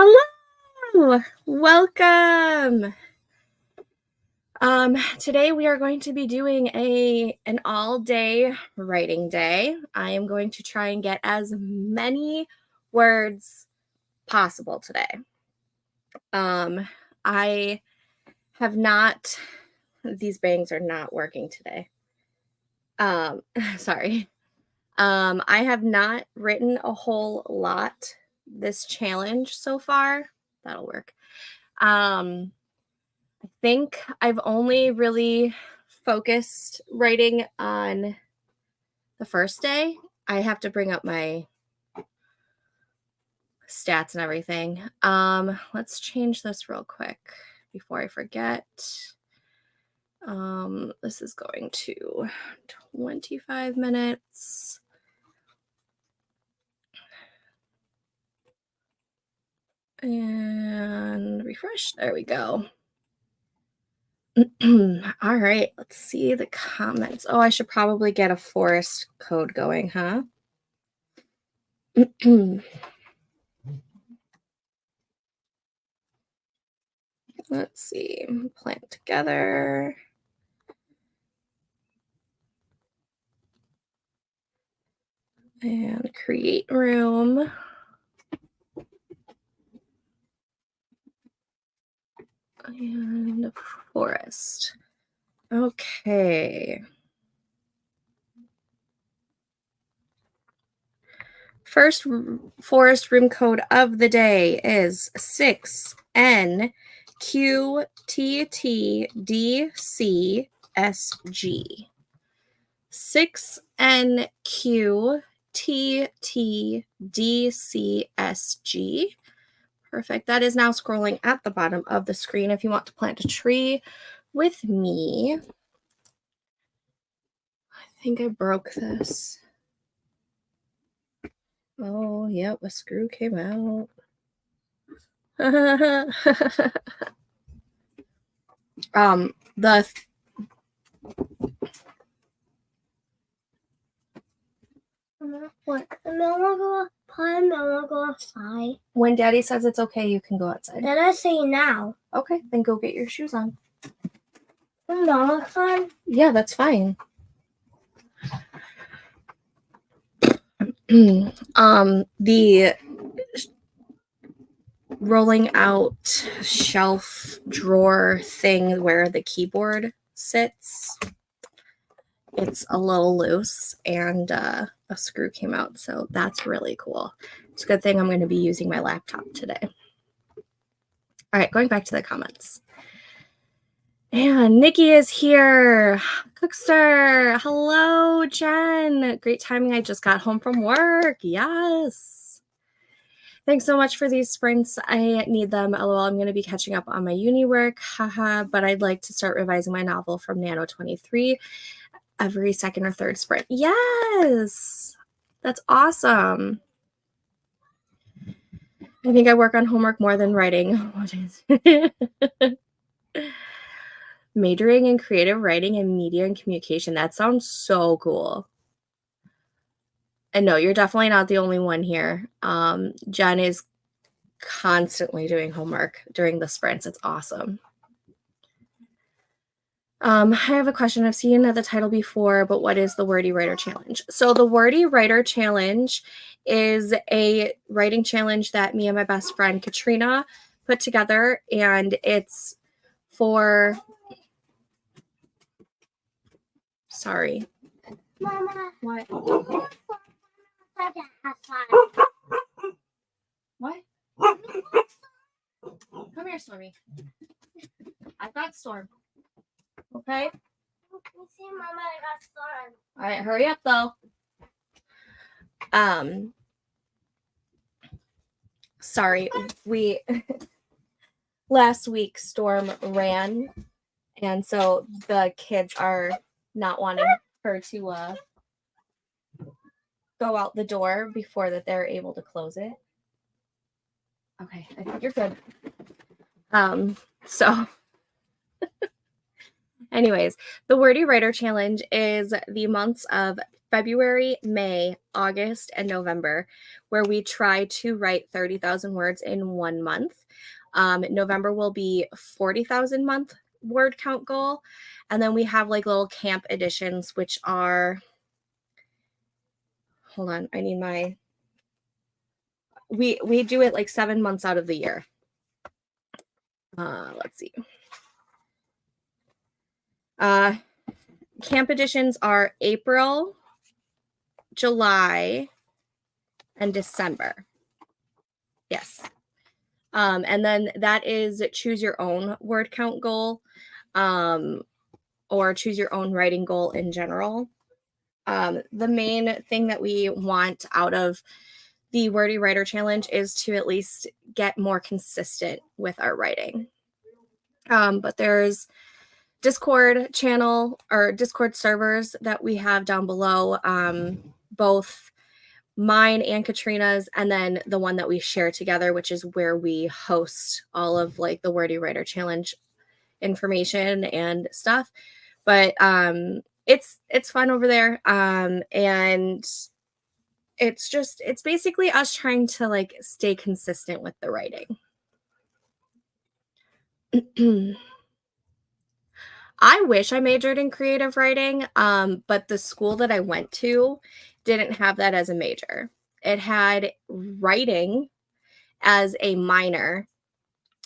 Hello, welcome. Today we are going to be doing an all-day writing day. I am going to try and get as many words possible today. I have not, these bangs are not working today. Sorry. I have not written a whole lot this challenge so far. That'll work. I think I've only really focused writing on the first day. I have to bring up my stats and everything. Let's change this real quick before I forget. This is going to 25 minutes. And refresh. There we go. All right, let's see the comments. Oh, I should probably get a forest code going, huh? Let's see, plant together. And create room. And forest. Okay. First forest room code of the day is 6NQTTDCSG. 6NQTTDCSG. Perfect. That is now scrolling at the bottom of the screen if you want to plant a tree with me. I think I broke this. Oh, yep, a screw came out. What? I'm gonna go outside. When Daddy says it's okay, you can go outside. Then I say now. Okay, then go get your shoes on. No, fun. Yeah, that's fine. The rolling out shelf drawer thing where the keyboard sits, it's a little loose and a screw came out, so that's really cool. It's a good thing I'm going to be using my laptop today. All right, going back to the comments. And Nikki is here. Cookster. Hello, Jen. Great timing. I just got home from work. Yes. Thanks so much for these sprints. I need them. LOL. I'm going to be catching up on my uni work. Haha. But I'd like to start revising my novel from Nano 23 every second or third sprint. Yes. That's awesome. I think I work on homework more than writing. What is majoring in creative writing and media and communication. That sounds so cool. And no, you're definitely not the only one here. Jen is constantly doing homework during the sprints. It's awesome. I have a question. I've seen the title before, but what is the Wordy Writer Challenge? So the Wordy Writer Challenge is a writing challenge that me and my best friend Katrina put together, and it's for... Sorry. Mama. What? What? Come here, Stormy. I've got Storm. Okay? See, Mama, I got Storm. All right, hurry up, though. Sorry, we last week Storm ran, and so the kids are not wanting her to go out the door before that they're able to close it. Okay, I think you're good. So Anyways, the Wordy Writer Challenge is the months of February, May, August, and November, where we try to write 30,000 words in 1 month. November will be 40,000 month word count goal. And then we have like little camp editions, which are, hold on, I need my, we do it like 7 months out of the year. Let's see. Camp editions are April, July, and December. Yes. And then that is choose your own word count goal, or choose your own writing goal in general. The main thing that we want out of the Wordy Writer Challenge is to at least get more consistent with our writing. But there's Discord channel or Discord servers that we have down below, both mine and Katrina's, and then the one that we share together, which is where we host all of like the Wordy Writer Challenge information and stuff. But it's fun over there, and it's basically us trying to like stay consistent with the writing. I wish I majored in creative writing, but the school that I went to didn't have that as a major. It had writing as a minor,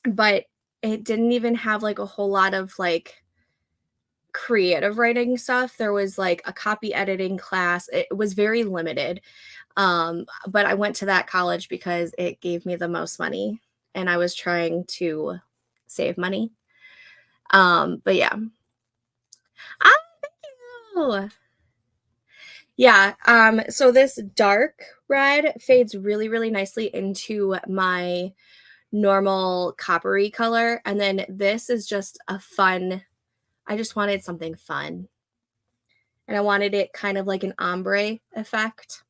but it didn't even have like a whole lot of like creative writing stuff. There was like a copy editing class. It was very limited. But I went to that college because it gave me the most money and I was trying to save money. But yeah. Ah, thank you. Yeah, so this dark red fades really, really nicely into my normal coppery color. And then this is just a fun, I just wanted something fun. And I wanted it kind of like an ombre effect.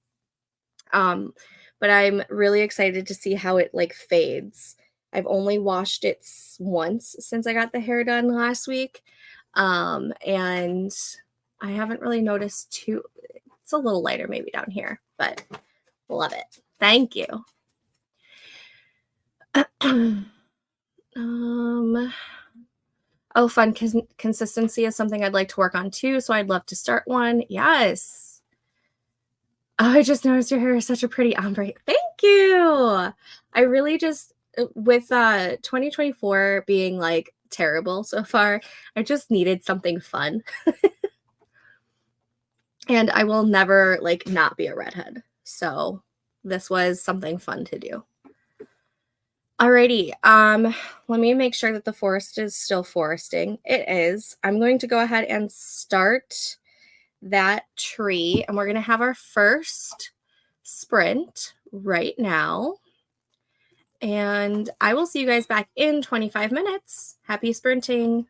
But I'm really excited to see how it like fades. I've only washed it once since I got the hair done last week. And I haven't really noticed too, it's a little lighter maybe down here, but love it. Thank you. Oh, fun. Consistency is something I'd like to work on too, so I'd love to start one. Yes. Oh, I just noticed your hair is such a pretty ombre. Thank you. I really just, with 2024 being like terrible so far, I just needed something fun. And I will never like not be a redhead. So this was something fun to do. Alrighty, let me make sure that the forest is still foresting. It is. I'm going to go ahead and start that tree, and we're going to have our first sprint right now. And I will see you guys back in 25 minutes. Happy sprinting.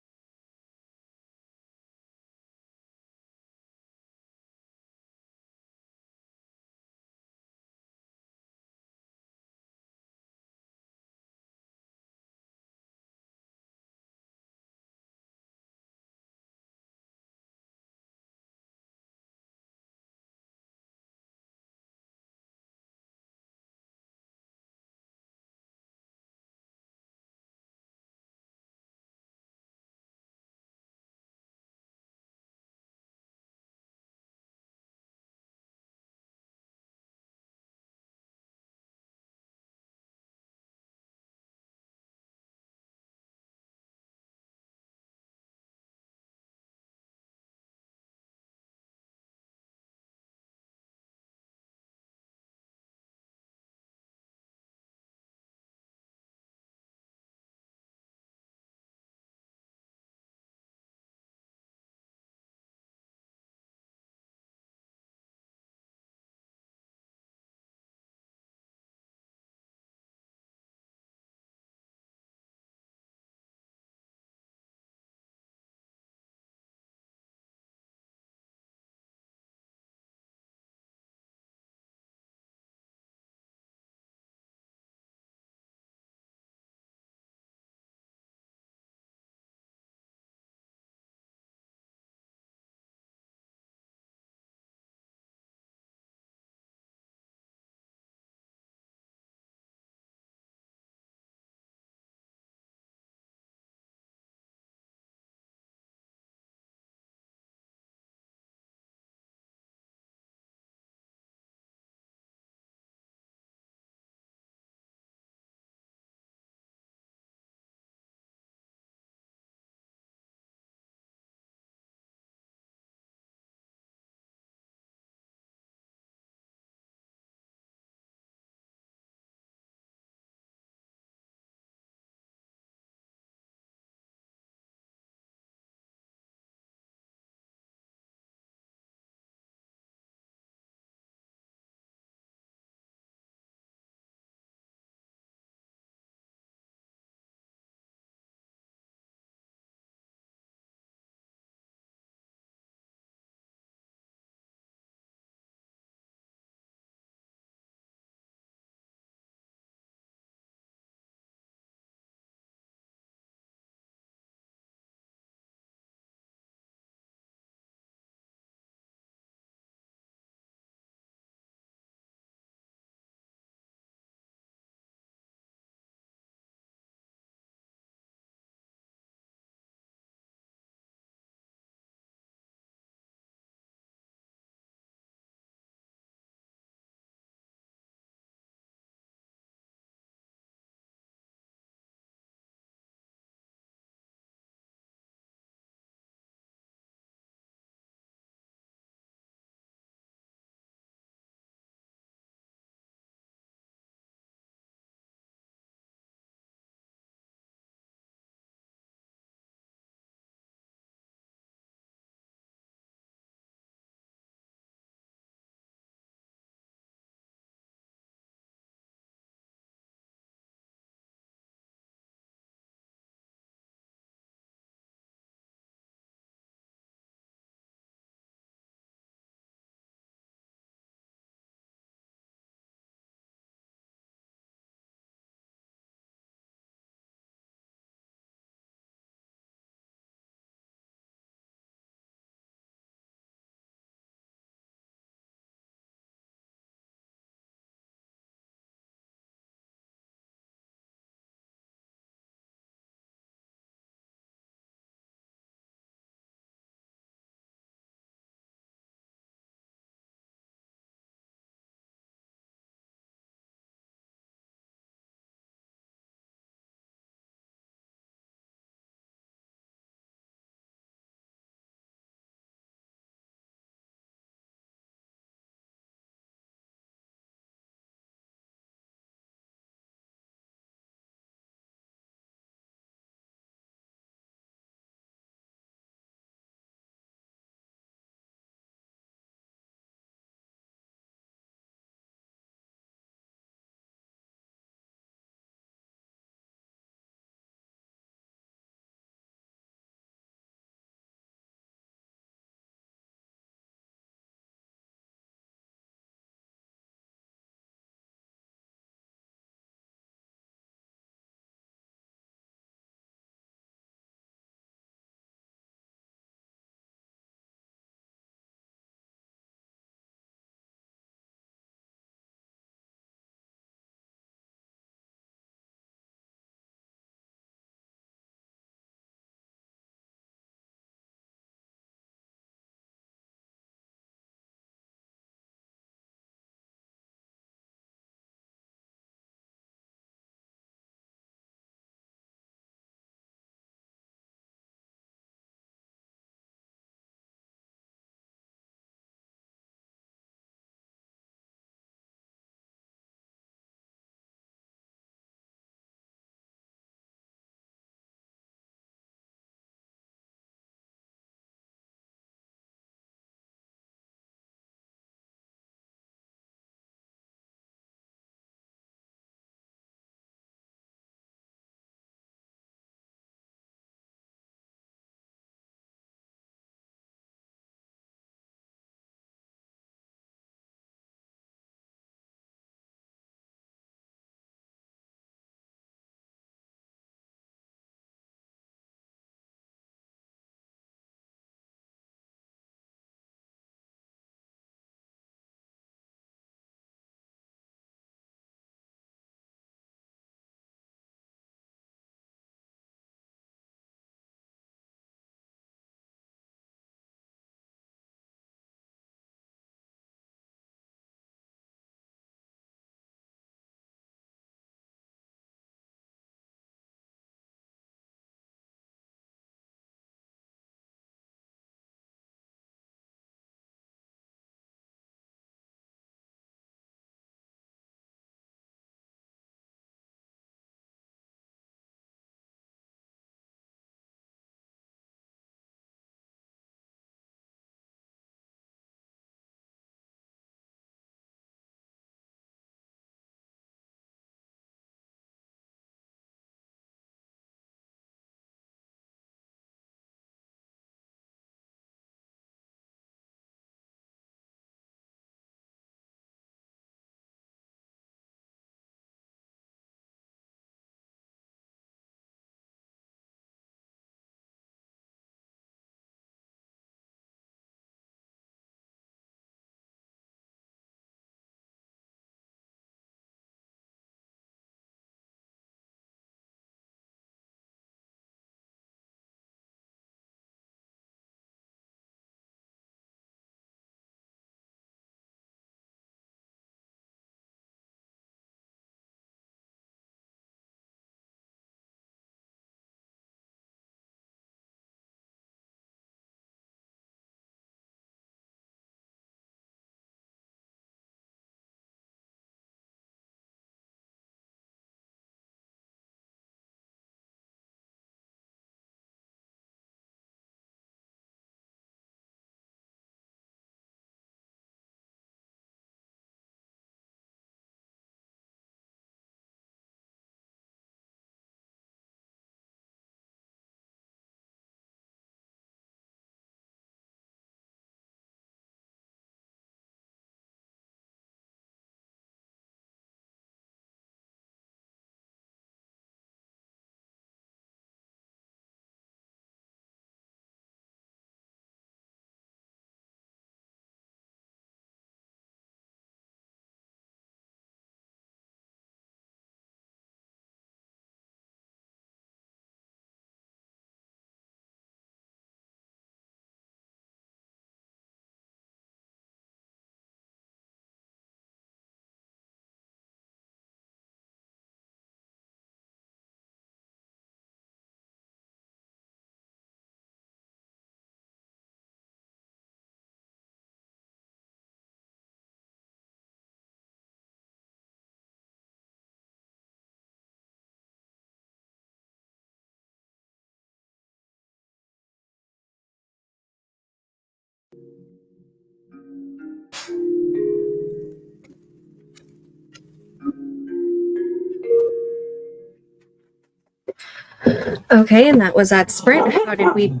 Okay, and that was that sprint. How did we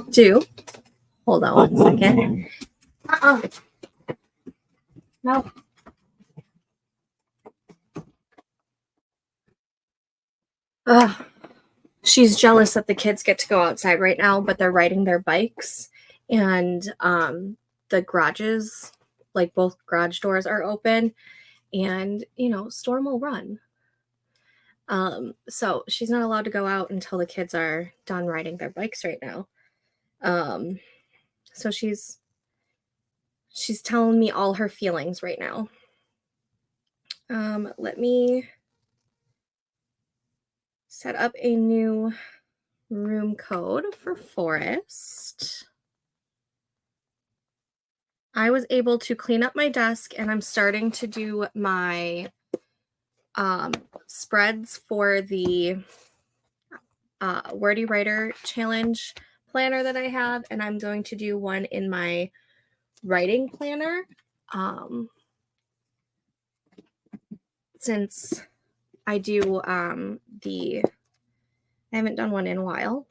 do? Hold on 1 second. No. She's jealous that the kids get to go outside right now, but they're riding their bikes, and the garages, like both garage doors, are open, and Storm will run. So she's not allowed to go out until the kids are done riding their bikes right now. So she's telling me all her feelings right now. Let me set up a new room code for Forest. I was able to clean up my desk, and I'm starting to do my spreads for the Wordy Writer challenge planner that I have, and I'm going to do one in my writing planner. Since I do I haven't done one in a while.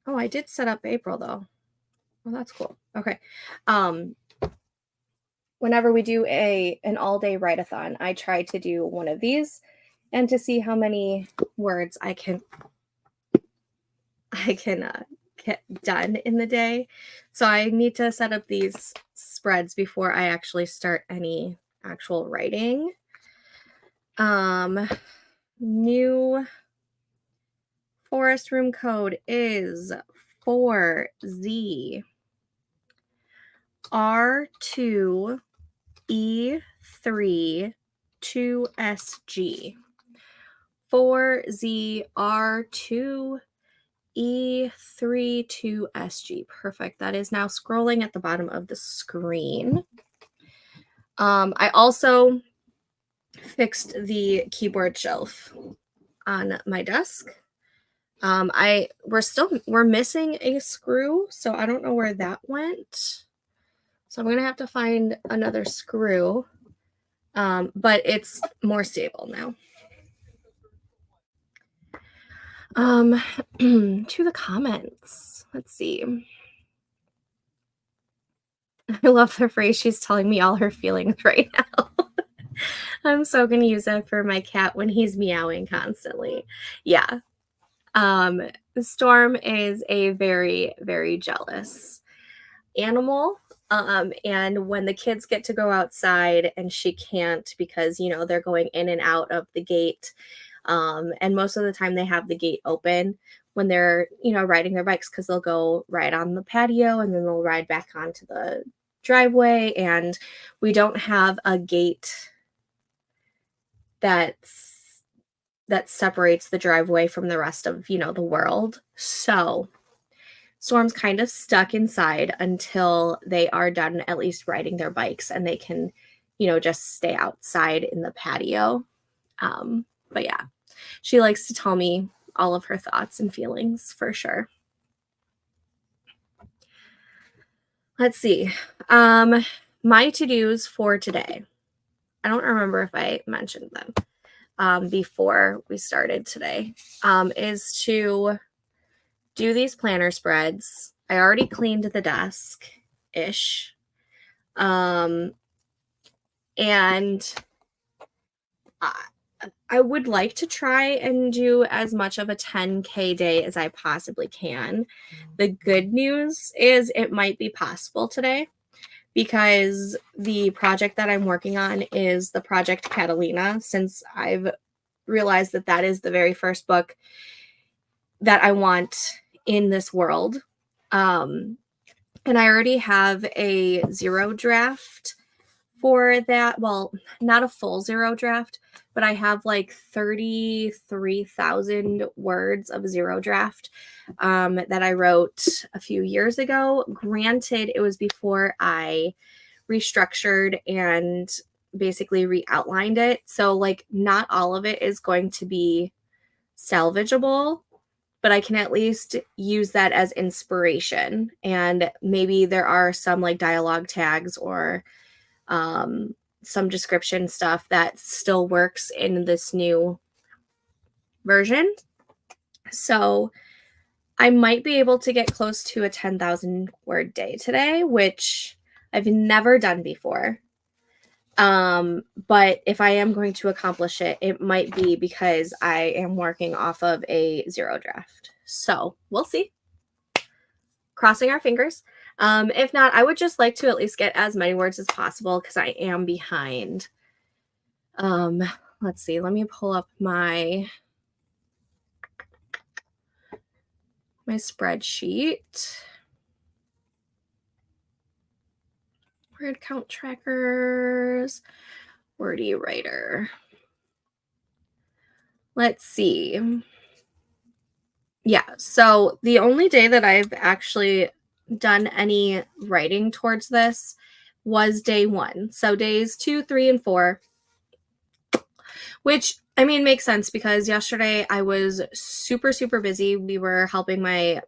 Oh, I did set up April though. Well, that's cool. Okay. Whenever we do an all-day write-a-thon, I try to do one of these and to see how many words I can get done in the day. So I need to set up these spreads before I actually start any actual writing. New Forest room code is 4Z R2 E3 2SG. 4Z R2 E3 2SG. Perfect. That is now scrolling at the bottom of the screen. I also fixed the keyboard shelf on my desk. We're missing a screw, so I don't know where that went. So I'm gonna have to find another screw, but it's more stable now. To the comments. Let's see. I love the phrase, she's telling me all her feelings right now. I'm so gonna use that for my cat when he's meowing constantly. Yeah. Storm is a very, very jealous animal. And when the kids get to go outside and she can't because, they're going in and out of the gate. And most of the time they have the gate open when they're, riding their bikes, because they'll go ride on the patio and then they'll ride back onto the driveway. And we don't have a gate that separates the driveway from the rest of, the world. So Storm's kind of stuck inside until they are done at least riding their bikes and they can, just stay outside in the patio. But yeah, she likes to tell me all of her thoughts and feelings for sure. Let's see. My to-dos for today. I don't remember if I mentioned them before we started today, is to do these planner spreads. I already cleaned the desk-ish. And I would like to try and do as much of a 10K day as I possibly can. The good news is it might be possible today because the project that I'm working on is the Project Catalina, since I've realized that that is the very first book that I want in this world. And I already have a zero draft for that. Well, not a full zero draft, but I have like 33,000 words of zero draft that I wrote a few years ago. Granted, it was before I restructured and basically re-outlined it. So like not all of it is going to be salvageable, but I can at least use that as inspiration. And maybe there are some like dialogue tags or some description stuff that still works in this new version. So I might be able to get close to a 10,000 word day today, which I've never done before. But if I am going to accomplish it, it might be because I am working off of a 0 draft. So we'll see. Crossing our fingers. If not, I would just like to at least get as many words as possible because I am behind. Let's see. Let me pull up my spreadsheet. Word count trackers. Wordy Writer. Let's see. Yeah, so the only day that I've actually done any writing towards this was day 1. So days 2, 3, and 4, which, I mean, makes sense because yesterday I was super, super busy. We were helping my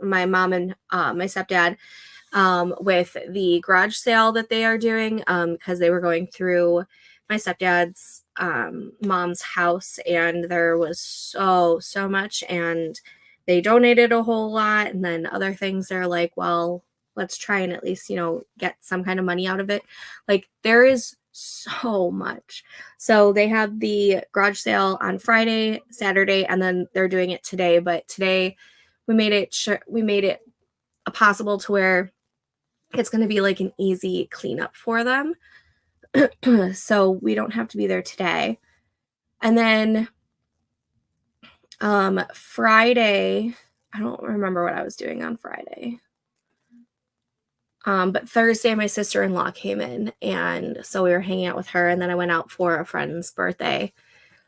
mom and my stepdad with the garage sale that they are doing because they were going through my stepdad's mom's house, and there was so much, and they donated a whole lot, and then other things they're like, well, let's try and at least, get some kind of money out of it. Like, there is so much. So they have the garage sale on Friday, Saturday, and then they're doing it today. But today we made it possible to where it's going to be like an easy cleanup for them. So we don't have to be there today. And then Friday, I don't remember what I was doing on Friday. But Thursday, my sister-in-law came in, and so we were hanging out with her, and then I went out for a friend's birthday.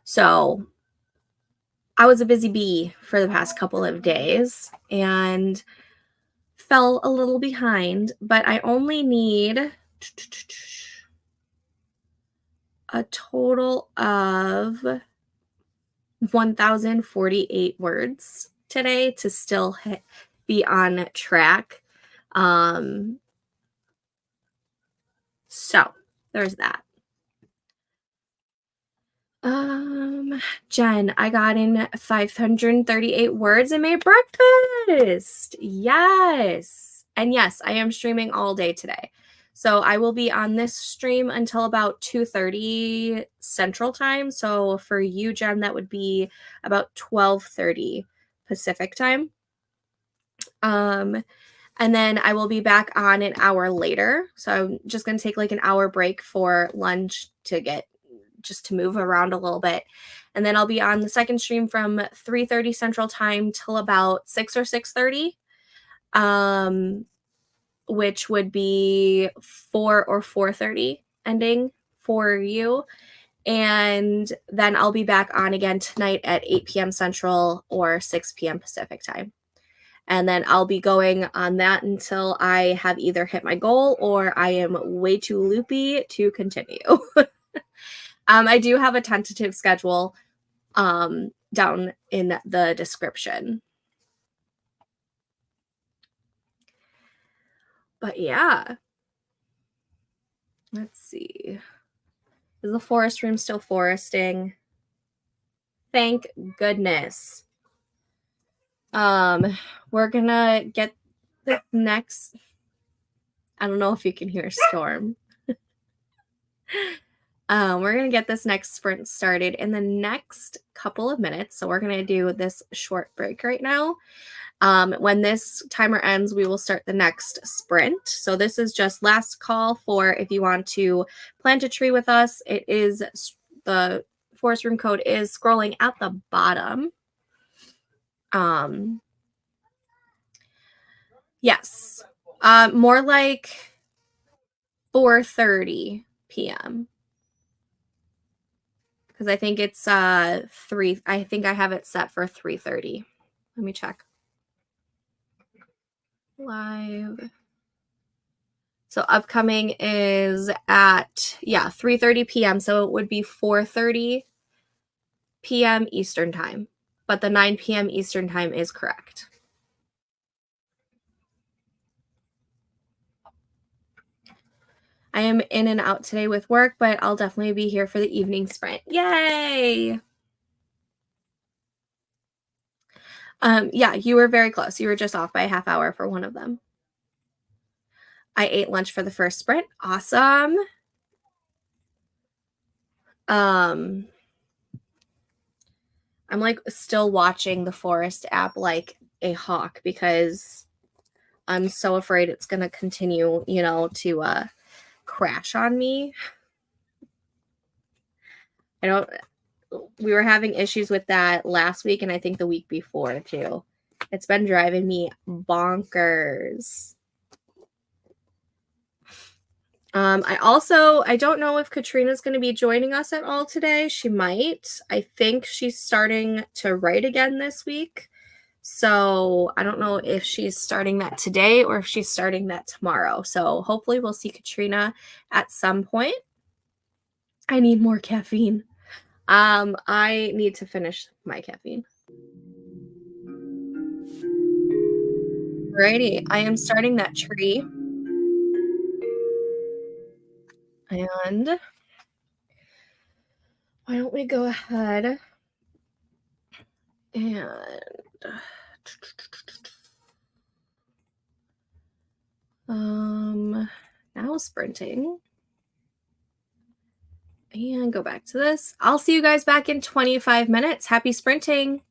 So I was a busy bee for the past couple of days and fell a little behind, but I only need a total of 1,048 words today to still be on track. So there's that. Jen, I got in 538 words and made breakfast. Yes. And yes, I am streaming all day today. So I will be on this stream until about 2:30 Central Time. So for you, Jen, that would be about 12:30 Pacific Time. And then I will be back on an hour later. So I'm just going to take like an hour break for lunch to move around a little bit. And then I'll be on the second stream from 3:30 Central Time till about 6 or 6:30. Which would be 4 or 4:30 ending for you. And then I'll be back on again tonight at 8 p.m. Central or 6 p.m. Pacific Time. And then I'll be going on that until I have either hit my goal or I am way too loopy to continue. I do have a tentative schedule down in the description. But yeah. Let's see. Is the forest room still foresting? Thank goodness. We're gonna get the next. I don't know if you can hear Storm. We're gonna get this next sprint started in the next couple of minutes. So we're gonna do this short break right now. When this timer ends, we will start the next sprint. So this is just last call for if you want to plant a tree with us. It is the forest room code is scrolling at the bottom. Yes. More like 4:30 p.m. because I think it's 3. I think I have it set for 3:30. Let me check. Live. So upcoming is at 3:30 p.m. So it would be 4:30 p.m. Eastern time, but the 9 p.m. Eastern time is correct. I am in and out today with work, but I'll definitely be here for the evening sprint. Yay! Yeah, you were very close. You were just off by a half hour for one of them. I ate lunch for the first sprint. Awesome. I'm like still watching the Forest app like a hawk because I'm so afraid it's going to continue, to crash on me. We were having issues with that last week and I think the week before too. It's been driving me bonkers. I don't know if Katrina's going to be joining us at all today. She might. I think she's starting to write again this week. So I don't know if she's starting that today or if she's starting that tomorrow. So hopefully we'll see Katrina at some point. I need more caffeine. I need to finish my caffeine. Alrighty, I am starting that tree. And why don't we go ahead and now sprinting. And go back to this. I'll see you guys back in 25 minutes. Happy sprinting.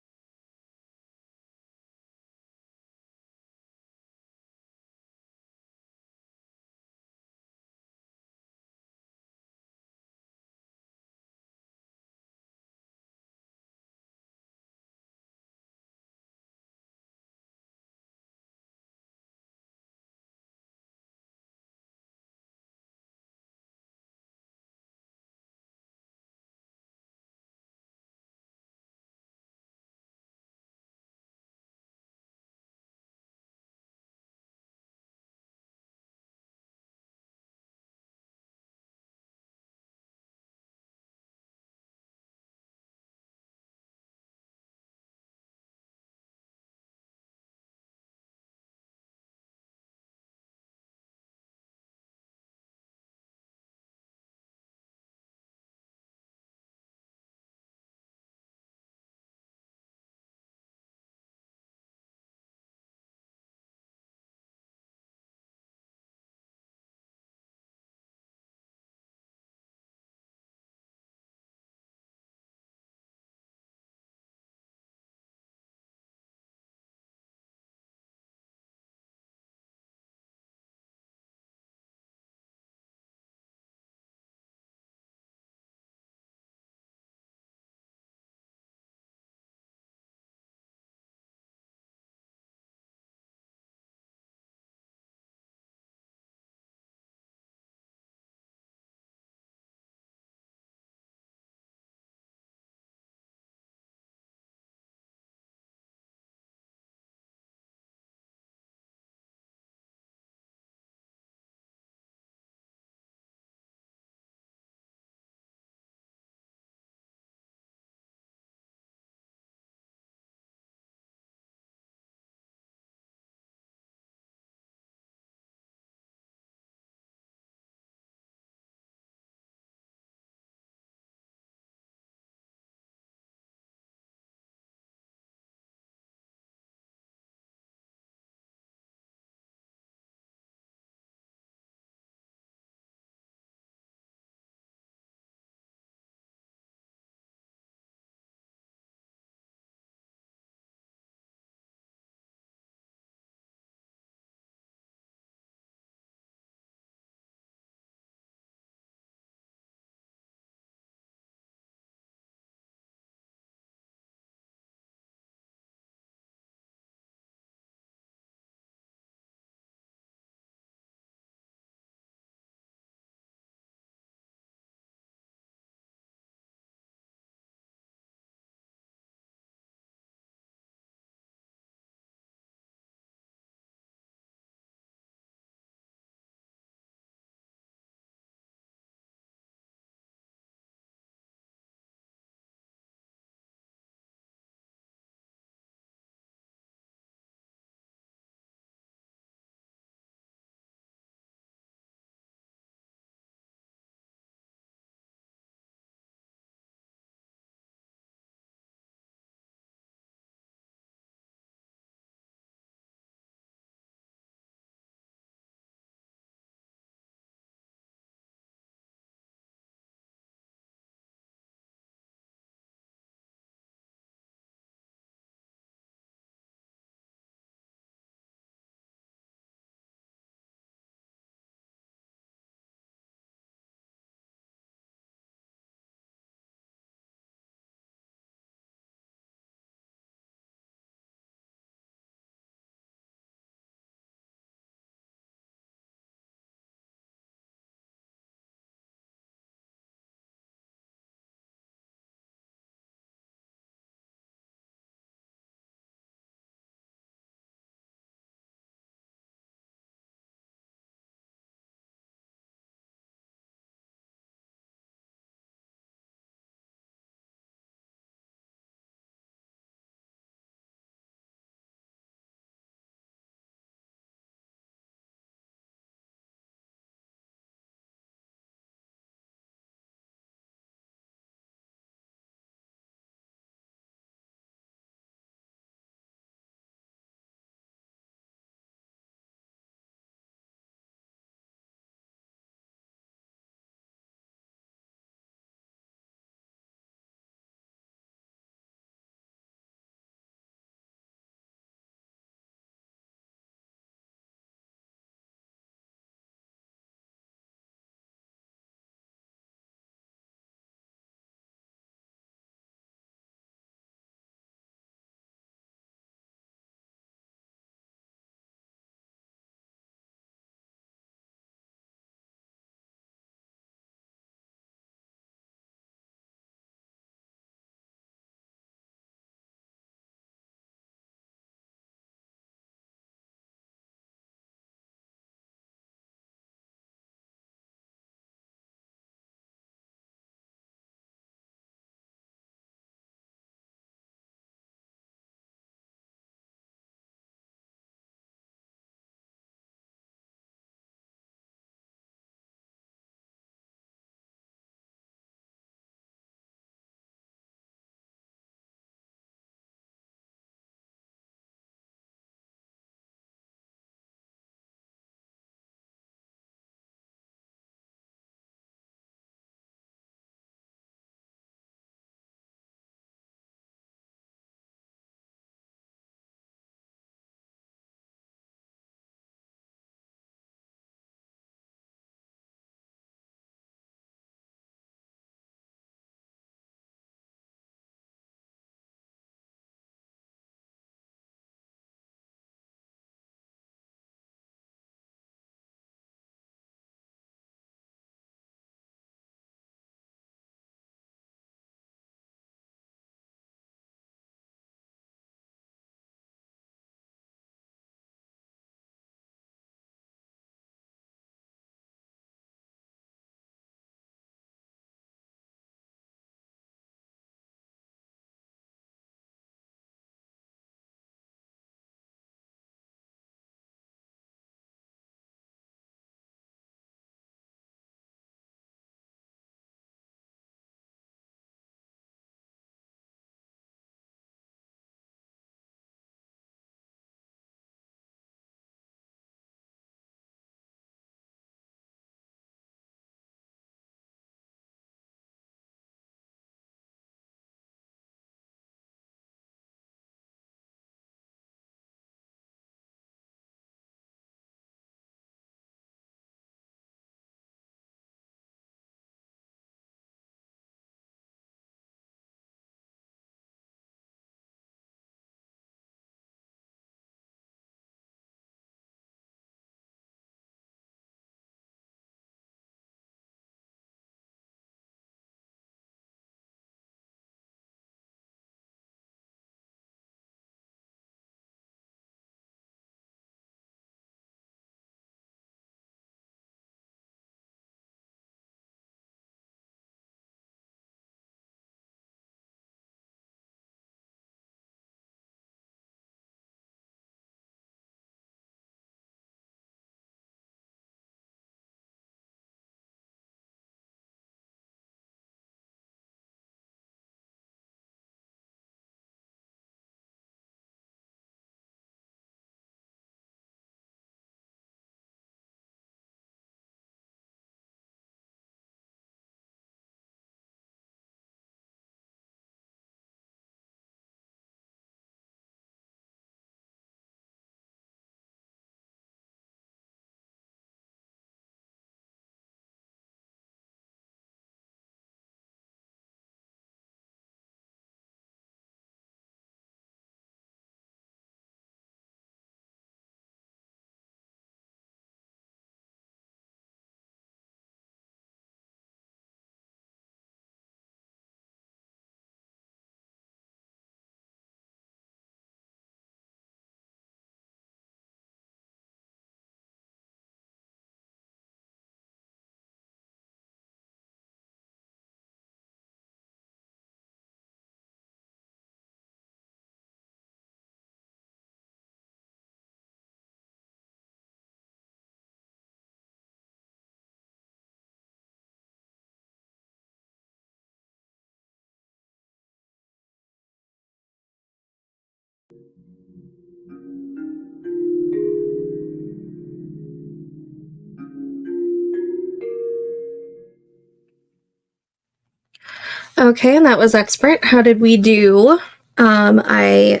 Okay, and that was expert. How did we do? I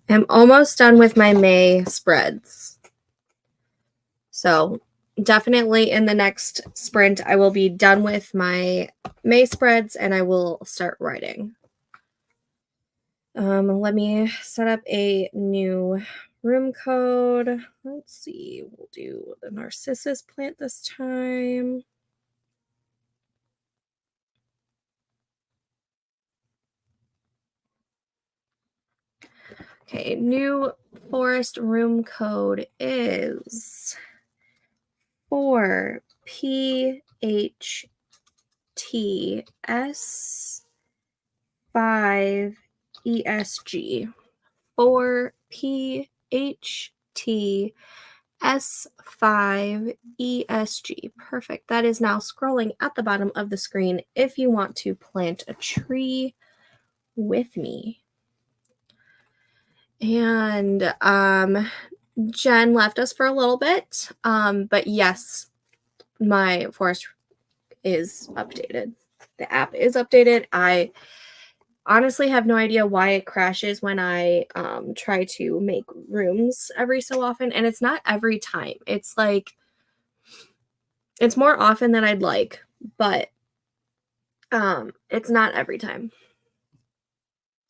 am almost done with my May spreads. So definitely in the next sprint, I will be done with my May spreads and I will start writing. Let me set up a new room code. Let's see, we'll do the narcissus plant this time. Okay, new forest room code is 4PHTS5ESG. 4PHTS5ESG. Perfect. That is now scrolling at the bottom of the screen if you want to plant a tree with me. And Jen left us for a little bit, but yes, my forest is updated. The app is updated. I honestly have no idea why it crashes when I try to make rooms every so often, and it's not every time. It's like it's more often than I'd like, but it's not every time.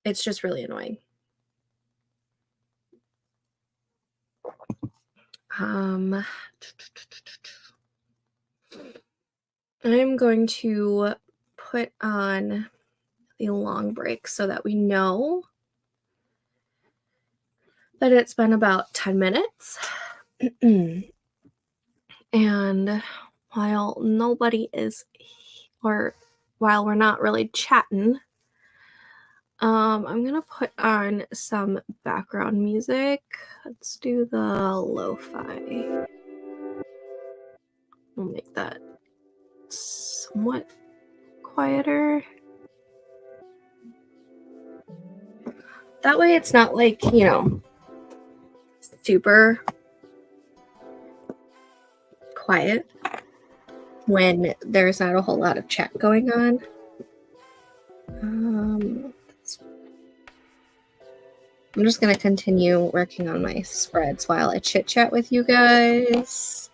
It's just really annoying. I'm going to put on the long break so that we know that it's been about 10 minutes. And while nobody is, or while we're not really chatting, I'm gonna put on some background music. Let's do the lo-fi. We'll make that somewhat quieter. That way it's not like, you know, super quiet when there's not a whole lot of chat going on. I'm just going to continue working on my spreads while I chit chat with you guys.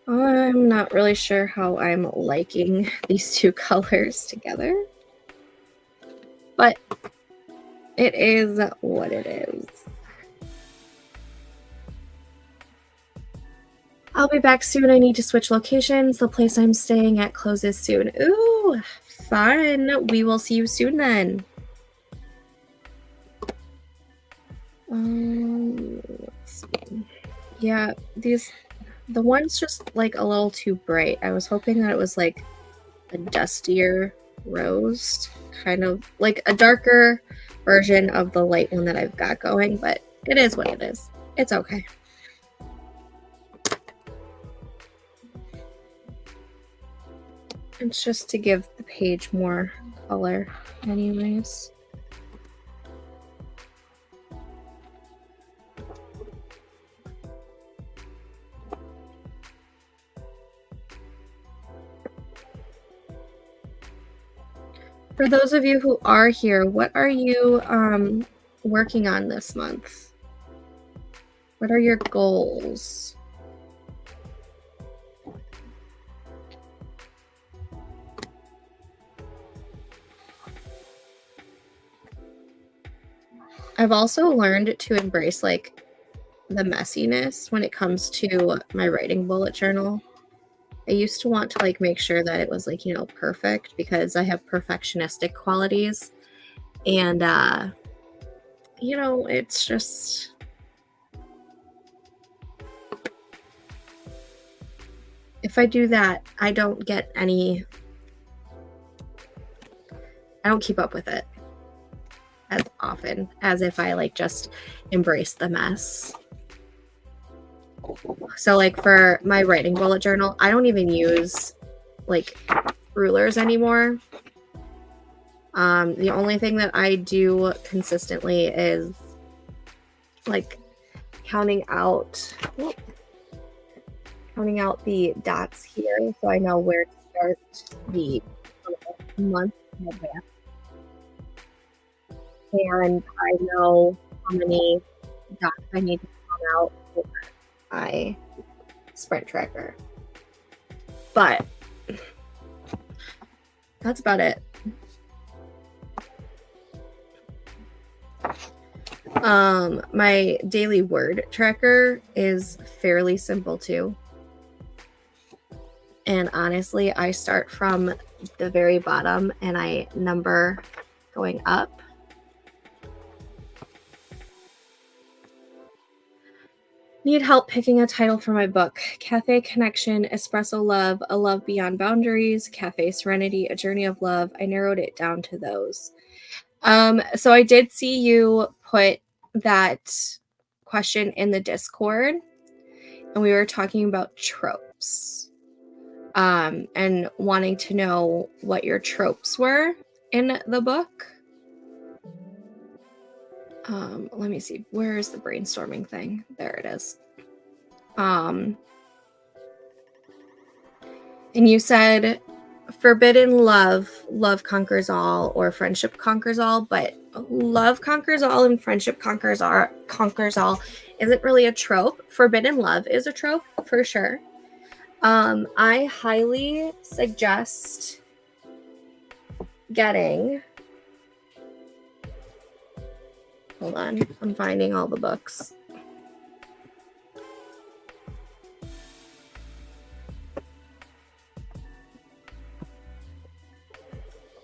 I'm not really sure how I'm liking these two colors together, but it is what it is. I'll be back soon. I need to switch locations. The place I'm staying at closes soon. Ooh, fun. We will see you soon then. Let's see. Yeah, the one's just like a little too bright. I was hoping that it was like a dustier rose, kind of like a darker version of the light one that I've got going, but it is what it is. It's okay. It's just to give the page more color anyways. For those of you who are here, what are you working on this month? What are your goals? I've also learned to embrace like the messiness when it comes to my writing bullet journal. I used to want to like make sure that it was like, you know, perfect because I have perfectionistic qualities. And you know, it's just if I do that, I don't keep up with it as often as if I like just embrace the mess. So like for my writing bullet journal, I don't even use like rulers anymore. The only thing that I do consistently is like counting out the dots here, so I know where to start the month in advance. And I know how many dots I need to count out for my sprint tracker. But that's about it. My daily word tracker is fairly simple too. And honestly, I start from the very bottom and I number going up. Need help picking a title for my book. Cafe Connection, Espresso Love, A Love Beyond Boundaries, Cafe Serenity, A Journey of Love. I narrowed it down to those. So I did see you put that question in the Discord, and we were talking about tropes, and wanting to know what your tropes were in the book. Let me see. Where is the brainstorming thing? There it is. And you said forbidden love, love conquers all, or friendship conquers all, but love conquers all and friendship conquers all isn't really a trope. Forbidden love is a trope for sure. I highly suggest getting, hold on, I'm finding all the books.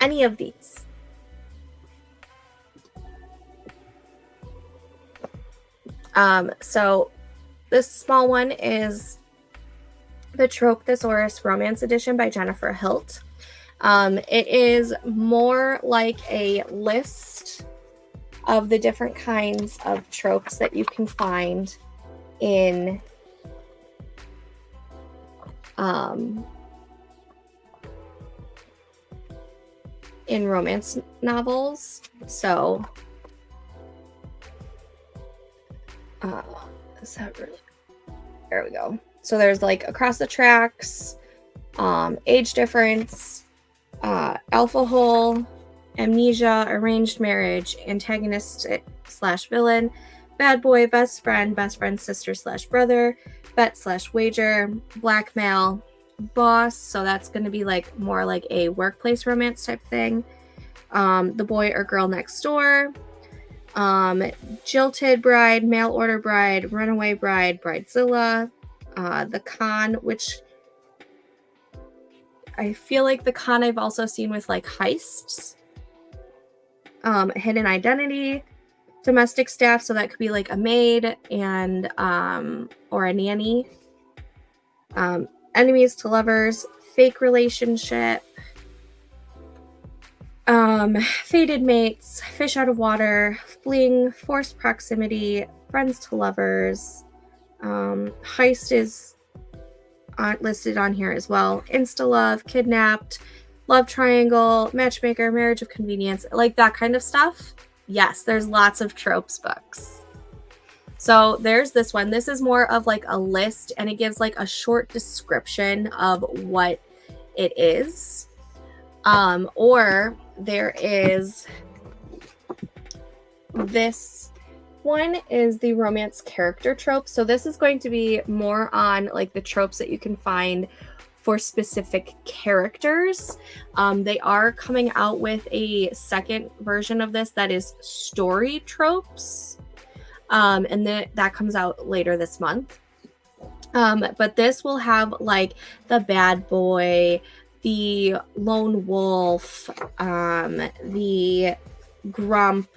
Any of these. So this small one is the Trope Thesaurus Romance Edition by Jennifer Hilt. It is more like a list of the different kinds of tropes that you can find in romance novels. So is that really, there we go. So there's like across the tracks, age difference, alpha hole, amnesia, arranged marriage, antagonist / villain, bad boy, best friend, sister / brother, bet / wager, blackmail, boss. So that's going to be like more like a workplace romance type thing. The boy or girl next door, jilted bride, mail order bride, runaway bride, bridezilla, the con, which I feel like the con I've also seen with like heists, hidden identity, domestic staff, so that could be like a maid and or a nanny, enemies to lovers, fake relationship, fated mates, fish out of water, fleeing, forced proximity, friends to lovers, heist is listed on here as well, insta love, kidnapped, love triangle, matchmaker, marriage of convenience, like that kind of stuff. Yes, there's lots of tropes books. So there's this one. This is more of like a list, and it gives like a short description of what it is. Or there is this one is the romance character trope. So this is going to be more on like the tropes that you can find for specific characters. They are coming out with a second version of this that is story tropes. And that comes out later this month. But this will have like the bad boy, the lone wolf, the grump,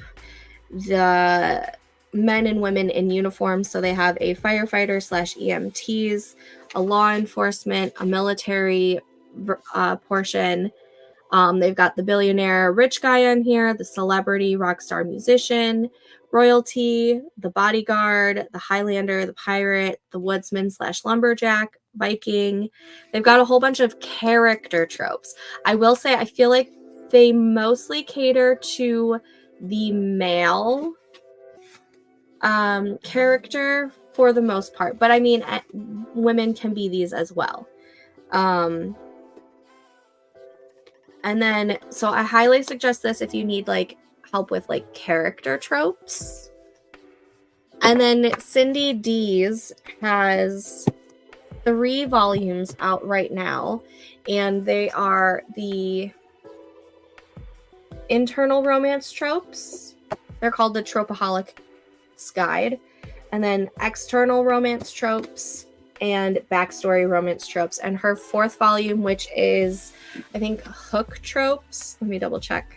the men and women in uniform. So they have a firefighter / EMTs, a law enforcement, a military portion. They've got the billionaire rich guy on here, the celebrity rock star musician, royalty, the bodyguard, the Highlander, the pirate, the woodsman / lumberjack, Viking. They've got a whole bunch of character tropes. I will say, I feel like they mostly cater to the male character for the most part, but I mean, women can be these as well. And then, so I highly suggest this if you need like help with like character tropes. And then Cindy D's has 3 volumes out right now, and they are the internal romance tropes. They're called the Tropeaholic's Guide. And then external romance tropes and backstory romance tropes. And her 4th volume, which is, I think, hook tropes. Let me double check.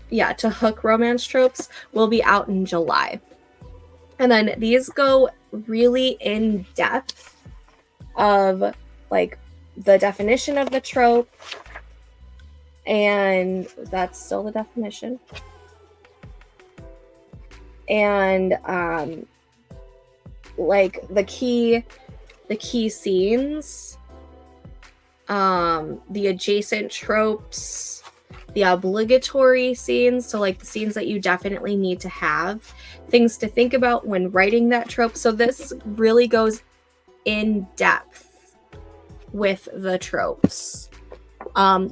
Yeah, to hook romance tropes will be out in July. And then these go really in depth of like the definition of the trope, and that's still the definition, and like the key scenes, the adjacent tropes, the obligatory scenes, so like the scenes that you definitely need to have, things to think about when writing that trope. So this really goes in depth with the tropes.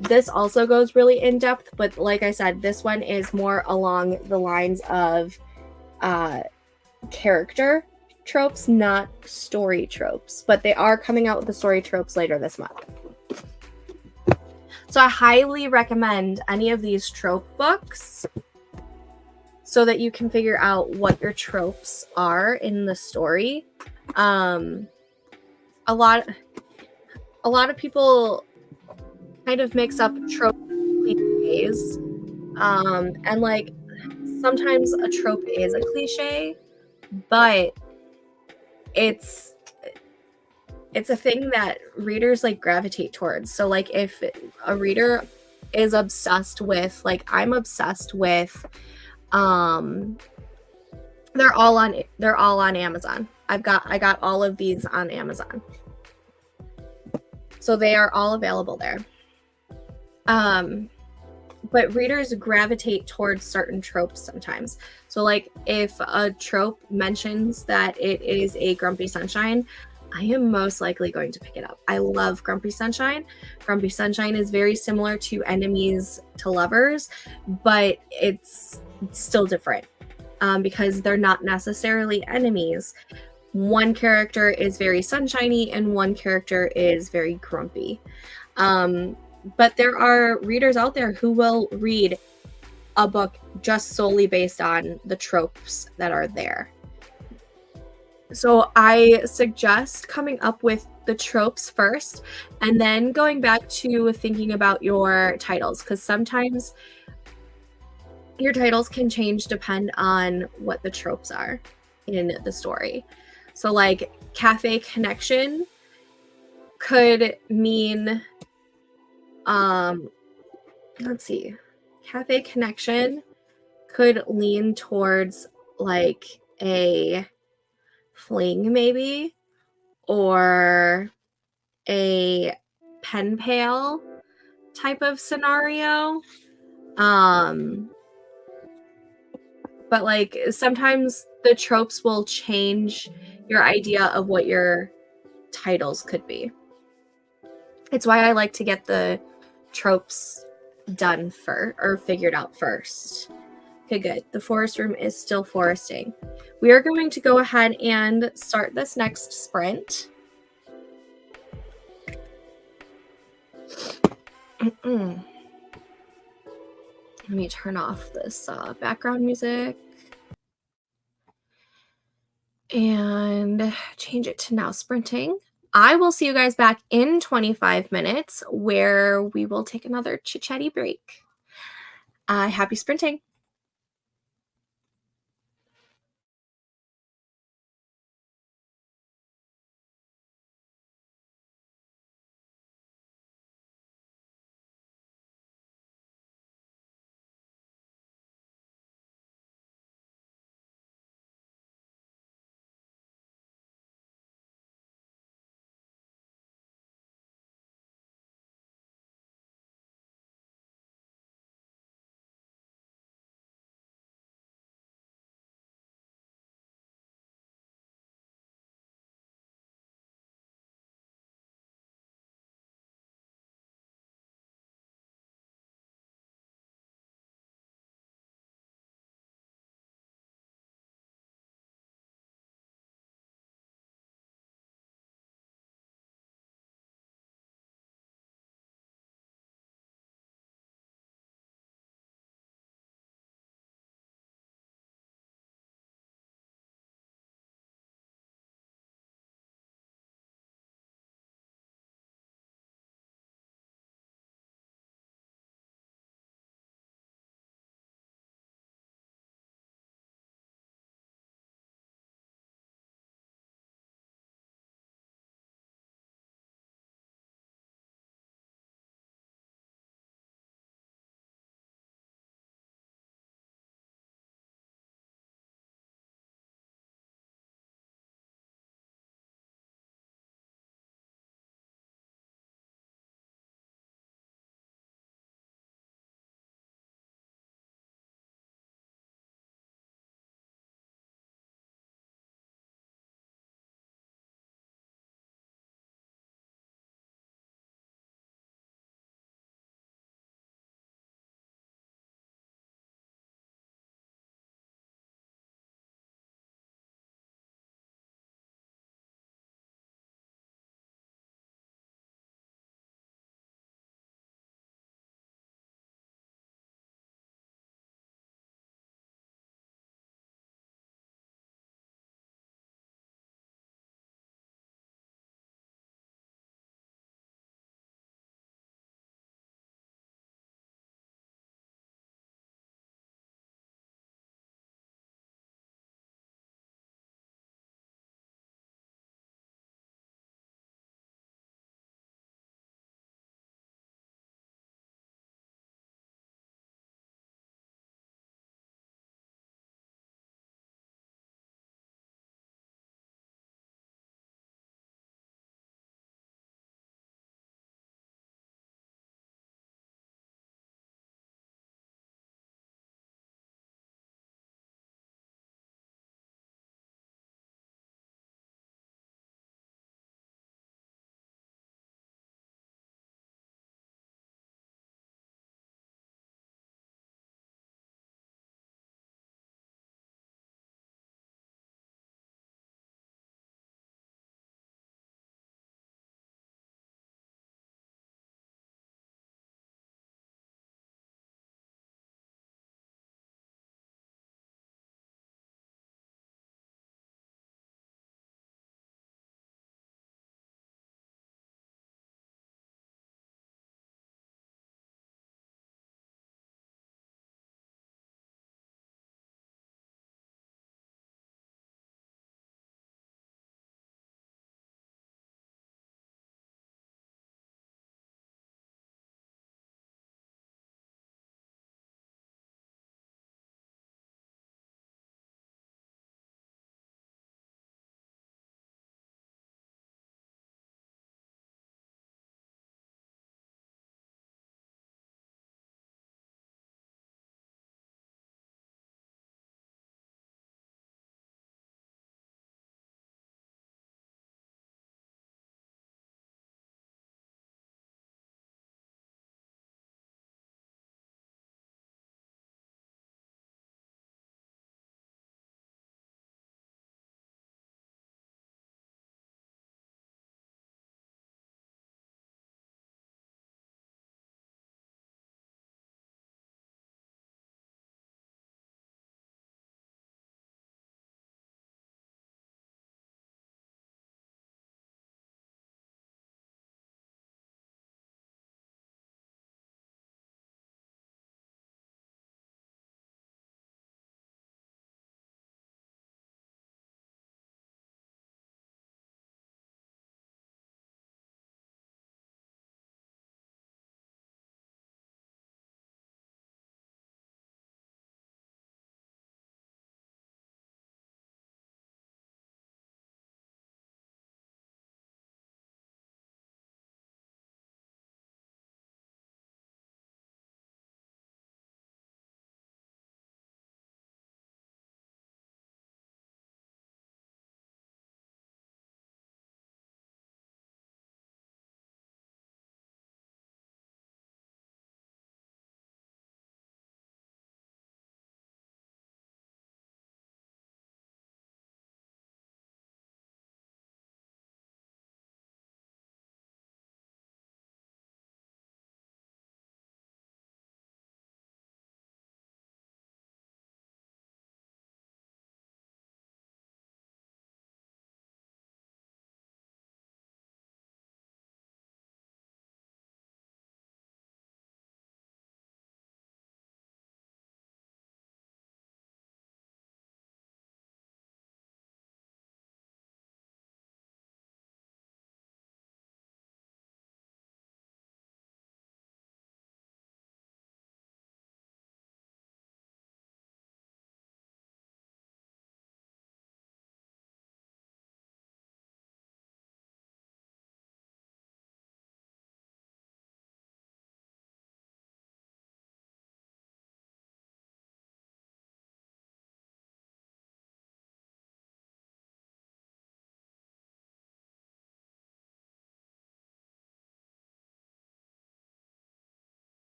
This also goes really in depth, but like I said, this one is more along the lines of character tropes, not story tropes, but they are coming out with the story tropes later this month. So I highly recommend any of these trope books so that you can figure out what your tropes are in the story. A lot of people kind of mix up trope cliches, and like sometimes a trope is a cliche, but it's a thing that readers like gravitate towards. So like if a reader is obsessed with, like I'm obsessed with, they're all on Amazon. I got all of these on Amazon. So they are all available there. But readers gravitate towards certain tropes sometimes. So like if a trope mentions that it is a grumpy sunshine, I am most likely going to pick it up. I love Grumpy Sunshine. Grumpy Sunshine is very similar to Enemies to Lovers, but it's still different because they're not necessarily enemies. One character is very sunshiny and one character is very grumpy. But there are readers out there who will read a book just solely based on the tropes that are there. So I suggest coming up with the tropes first and then going back to thinking about your titles, because sometimes your titles can change depend on what the tropes are in the story. So like Cafe Connection could mean, let's see, Cafe Connection could lean towards like a fling maybe, or a pen pal type of scenario. But like sometimes the tropes will change your idea of what your titles could be. It's why I like to get the tropes done or figured out first. Okay, good. The forest room is still foresting. We are going to go ahead and start this next sprint. Let me turn off this background music and change it to now sprinting. I will see you guys back in 25 minutes where we will take another chit-chatty break. Happy sprinting.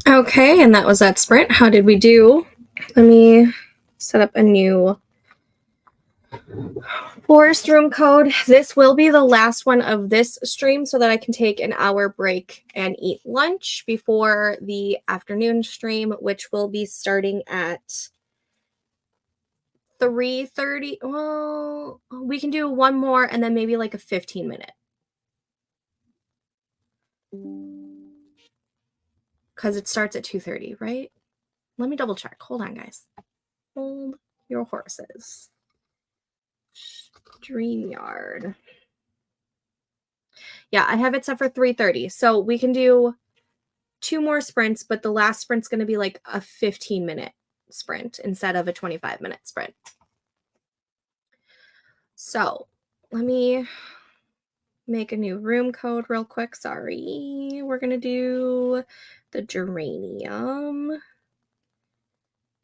Okay, and that was that sprint. How did we do? Let me set up a new forest room code. This will be the last one of this stream so that I can take an hour break and eat lunch before the afternoon stream, which will be starting at 3:30. Well, we can do one more and then maybe like a 15-minute. Because it starts at 2:30, right? Let me double check. Hold on, guys. Hold your horses. StreamYard. Yeah, I have it set for 3:30. So we can do 2 more sprints, but the last sprint's going to be like a 15-minute sprint instead of a 25-minute sprint. So let me make a new room code real quick. Sorry. We're going to do the geranium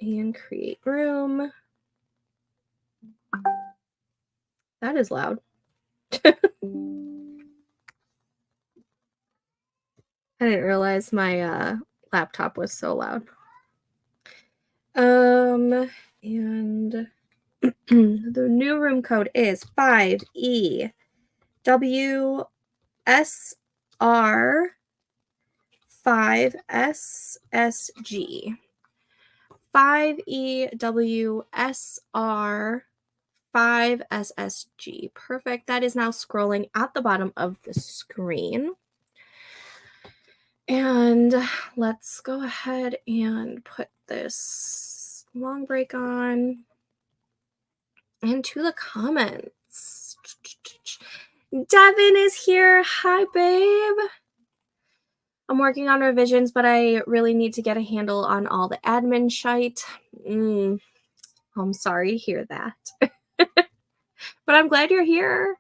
and create room. That is loud. I didn't realize my laptop was so loud. And the new room code is 5EWSR 5SSG. 5EWSR 5SSG. Perfect. That is now scrolling at the bottom of the screen. And let's go ahead and put this long break on into the comments. Devin is here. Hi, babe. I'm working on revisions, but I really need to get a handle on all the admin shite. I'm sorry to hear that. But I'm glad you're here.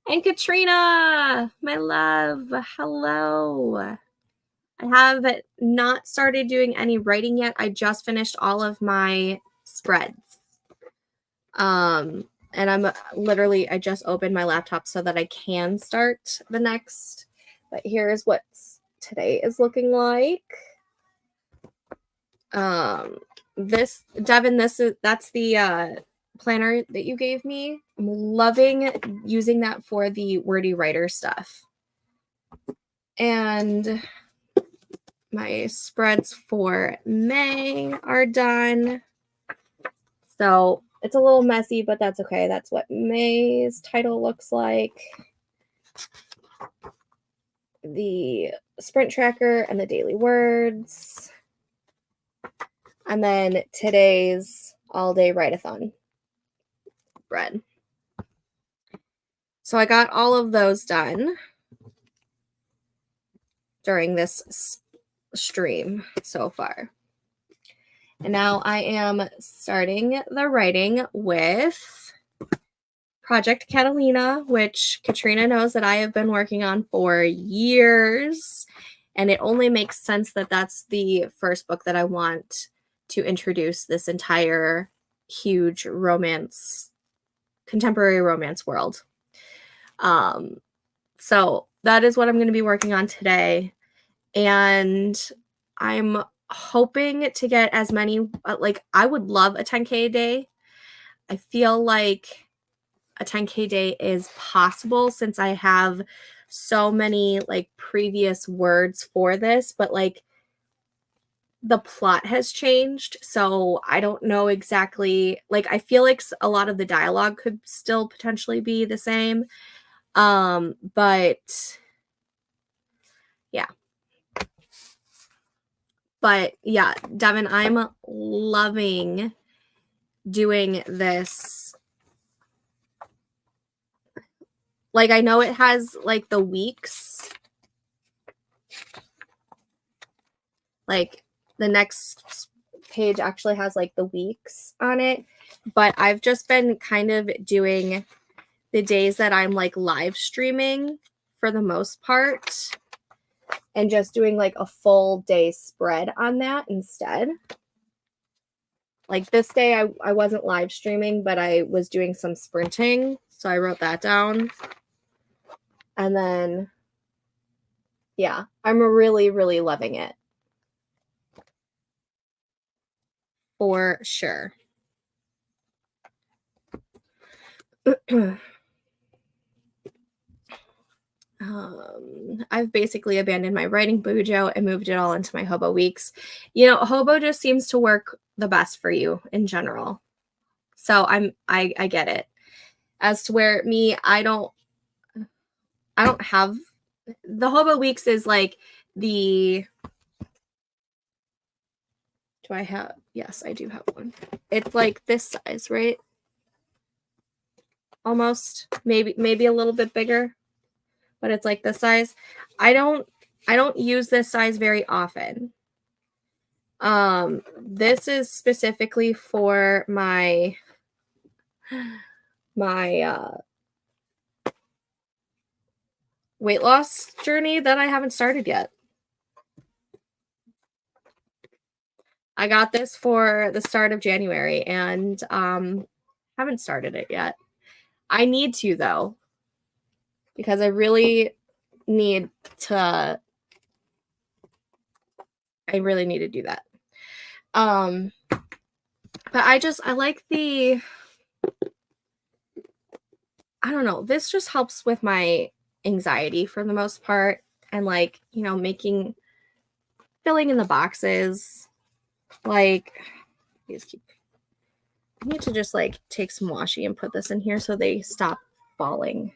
And Katrina, my love, hello. I have not started doing any writing yet. I just finished all of my spreads. And I'm literally, I just opened my laptop so that I can start the next. But here's what today is looking like. This, Devin, that's the planner that you gave me. I'm loving using that for the Wordy Writer stuff. And my spreads for May are done. So it's a little messy, but that's okay. That's what May's title looks like. The sprint tracker and the daily words. And then today's all-day write-a-thon spread. So I got all of those done during this stream so far. And now I am starting the writing with Project Catalina, which Katrina knows that I have been working on for years. And it only makes sense that that's the first book that I want to introduce this entire huge romance, contemporary romance world. So that is what I'm going to be working on today. And I'm hoping to get as many, like I would love a 10K a day. I feel like a 10K day is possible since I have so many like previous words for this, but like the plot has changed. So I don't know exactly, like I feel like a lot of the dialogue could still potentially be the same. But yeah. But yeah, Devin, I'm loving doing this. Like, I know it has like the weeks. Like the next page actually has like the weeks on it. But I've just been kind of doing the days that I'm like live streaming for the most part. And just doing like a full day spread on that instead. Like this day I wasn't live streaming, but I was doing some sprinting. So I wrote that down. And then, yeah, I'm really, really loving it. For sure. I've basically abandoned my writing bujo and moved it all into my Hobo weeks. You know, Hobo just seems to work the best for you in general. So I get it. As to where me, I don't have the Hobo weeks is like the do I have yes, I do have one. It's like this size, right? Almost maybe a little bit bigger, but it's like this size. I don't use this size very often. This is specifically for my weight loss journey that I haven't started yet. I got this for the start of January and haven't started it yet. I need to though, because I really need to do that. But I like the I don't know, this just helps with my anxiety for the most part and like, you know, filling in the boxes. Like I need to just like take some washi and put this in here so they stop falling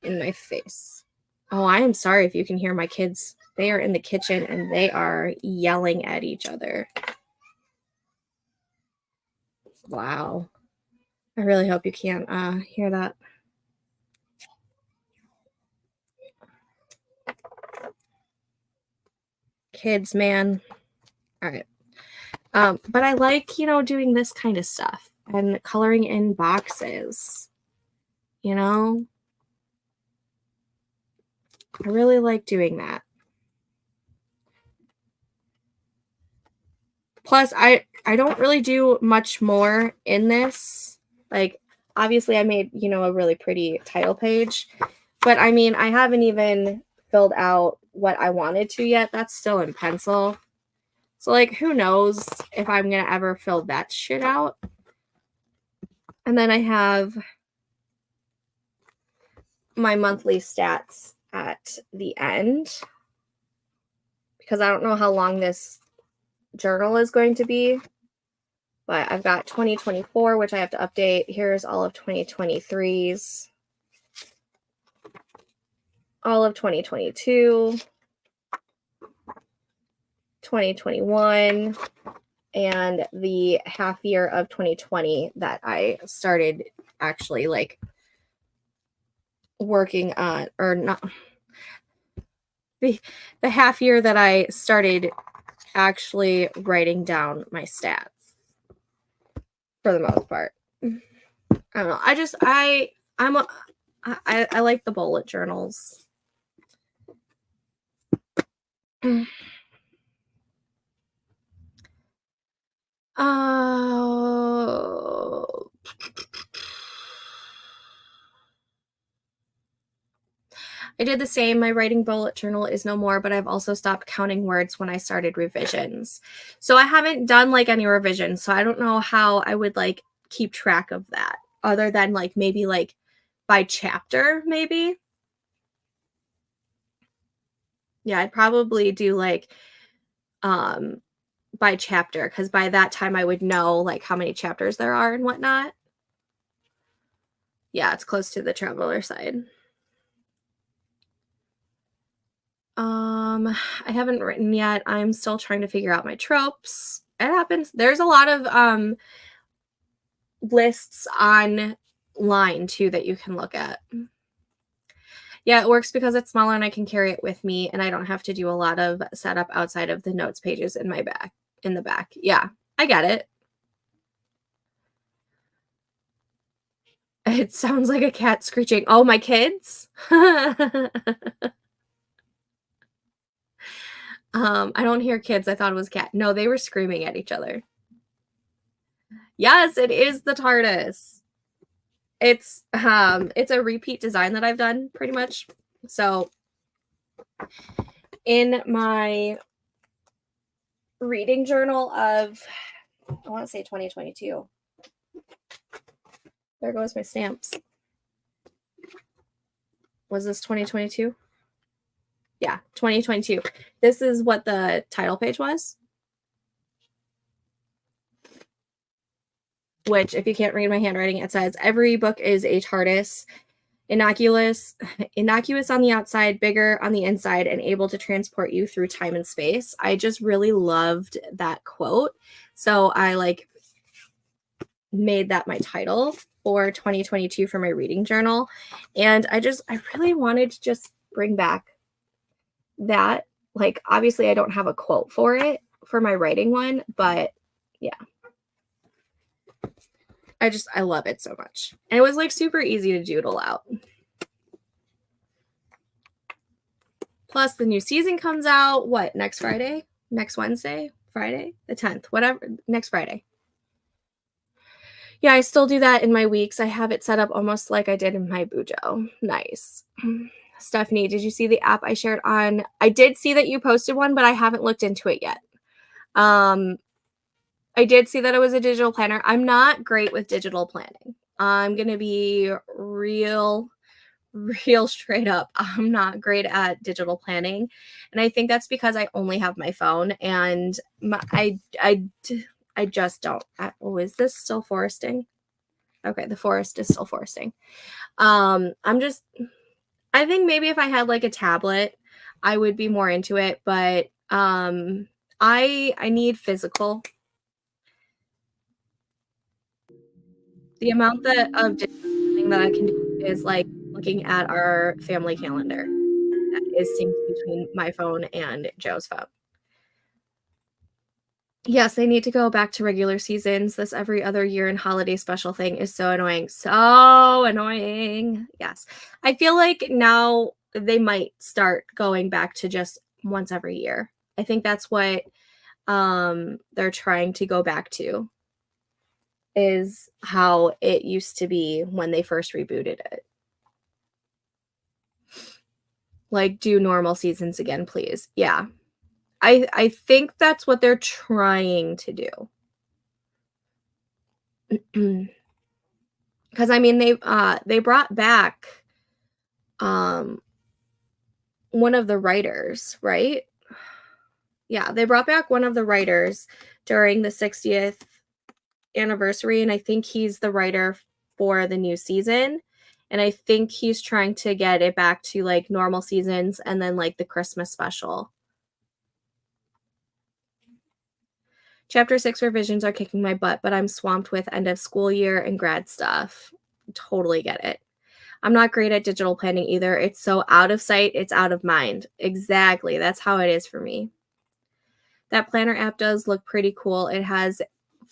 in my face. Oh, I am sorry if you can hear my kids. They are in the kitchen and they are yelling at each other. Wow. I really hope you can't hear that. Kids, man. All right. But I like, you know, doing this kind of stuff and coloring in boxes, you know? I really like doing that. Plus, I don't really do much more in this. Like, obviously, I made, you know, a really pretty title page. But, I mean, I haven't even filled out what I wanted to yet. That's still in pencil. So, like, who knows if I'm going to ever fill that shit out. And then I have my monthly stats at the end. Because I don't know how long this journal is going to be. But I've got 2024, which I have to update. Here's all of 2023's. All of 2022. 2021. And the half year of 2020 that I started actually like working on, or not. The half year that I started actually writing down my stats. For the most part. I don't know. I like the bullet journals. I did the same. My writing bullet journal is no more, but I've also stopped counting words when I started revisions. So I haven't done like any revisions, so I don't know how I would like keep track of that other than like maybe like by chapter, maybe. Yeah, I'd probably do like by chapter, because by that time I would know like how many chapters there are and whatnot. Yeah, it's close to the traveler side. I haven't written yet. I'm still trying to figure out my tropes. It happens. There's a lot of lists online too that you can look at. Yeah, it works because it's smaller and I can carry it with me and I don't have to do a lot of setup outside of the notes pages in my back in the back. Yeah, I get it. It sounds like a cat screeching. Oh, my kids? I don't hear kids. I thought it was cat. No, they were screaming at each other. Yes, it is the TARDIS. It's a repeat design that I've done pretty much. So in my reading journal of, I want to say 2022. There goes my stamps. Was this 2022? Yeah, 2022. This is what the title page was. Which, if you can't read my handwriting, it says, every book is a TARDIS, innocuous on the outside, bigger on the inside, and able to transport you through time and space. I just really loved that quote. So I made that my title for 2022 for my reading journal. And I really wanted to just bring back that. Obviously I don't have a quote for it for my writing one, but yeah. I love it so much. And it was super easy to doodle out. Plus the new season comes out, what, next Friday? Next Wednesday? Friday? The 10th, whatever, next Friday. Yeah, I still do that in my weeks. I have it set up almost like I did in my Bujo. Nice. Stephanie, did you see the app I shared on? I did see that you posted one, but I haven't looked into it yet. I did see that it was a digital planner. I'm not great with digital planning. I'm going to be real straight up. I'm not great at digital planning. And I think that's because I only have my phone and I just don't. Oh, is this still foresting? Okay, the forest is still foresting. I think maybe if I had a tablet, I would be more into it, but I need physical. The amount of digital planning that I can do is looking at our family calendar that is synced between my phone and Joe's phone. Yes, they need to go back to regular seasons. This every other year and holiday special thing is so annoying. So annoying. Yes. I feel like now they might start going back to just once every year. I think that's what they're trying to go back to, is how it used to be when they first rebooted it. Do normal seasons again, please. Yeah. I think that's what they're trying to do. Because I mean they brought back one of the writers, right? Yeah, they brought back one of the writers during the 60th anniversary, and I think he's the writer for the new season. And I think he's trying to get it back to normal seasons and then the Christmas special. Chapter 6 revisions are kicking my butt, but I'm swamped with end of school year and grad stuff. Totally get it. I'm not great at digital planning either. It's so out of sight, it's out of mind. Exactly. That's how it is for me. That planner app does look pretty cool. It has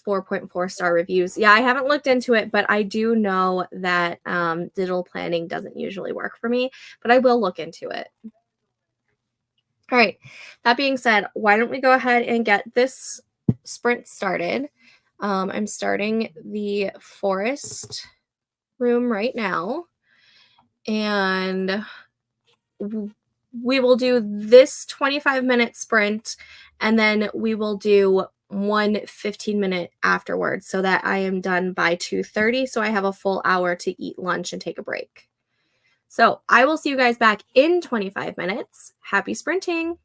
4.4-star reviews. Yeah, I haven't looked into it, but I do know that digital planning doesn't usually work for me, but I will look into it. All right. That being said, why don't we go ahead and get this sprint started? I'm starting the forest room right now, and we will do this 25-minute sprint, and then we will do one 15-minute afterwards so that I am done by 2:30, so I have a full hour to eat lunch and take a break. So I will see you guys back in 25 minutes. Happy sprinting!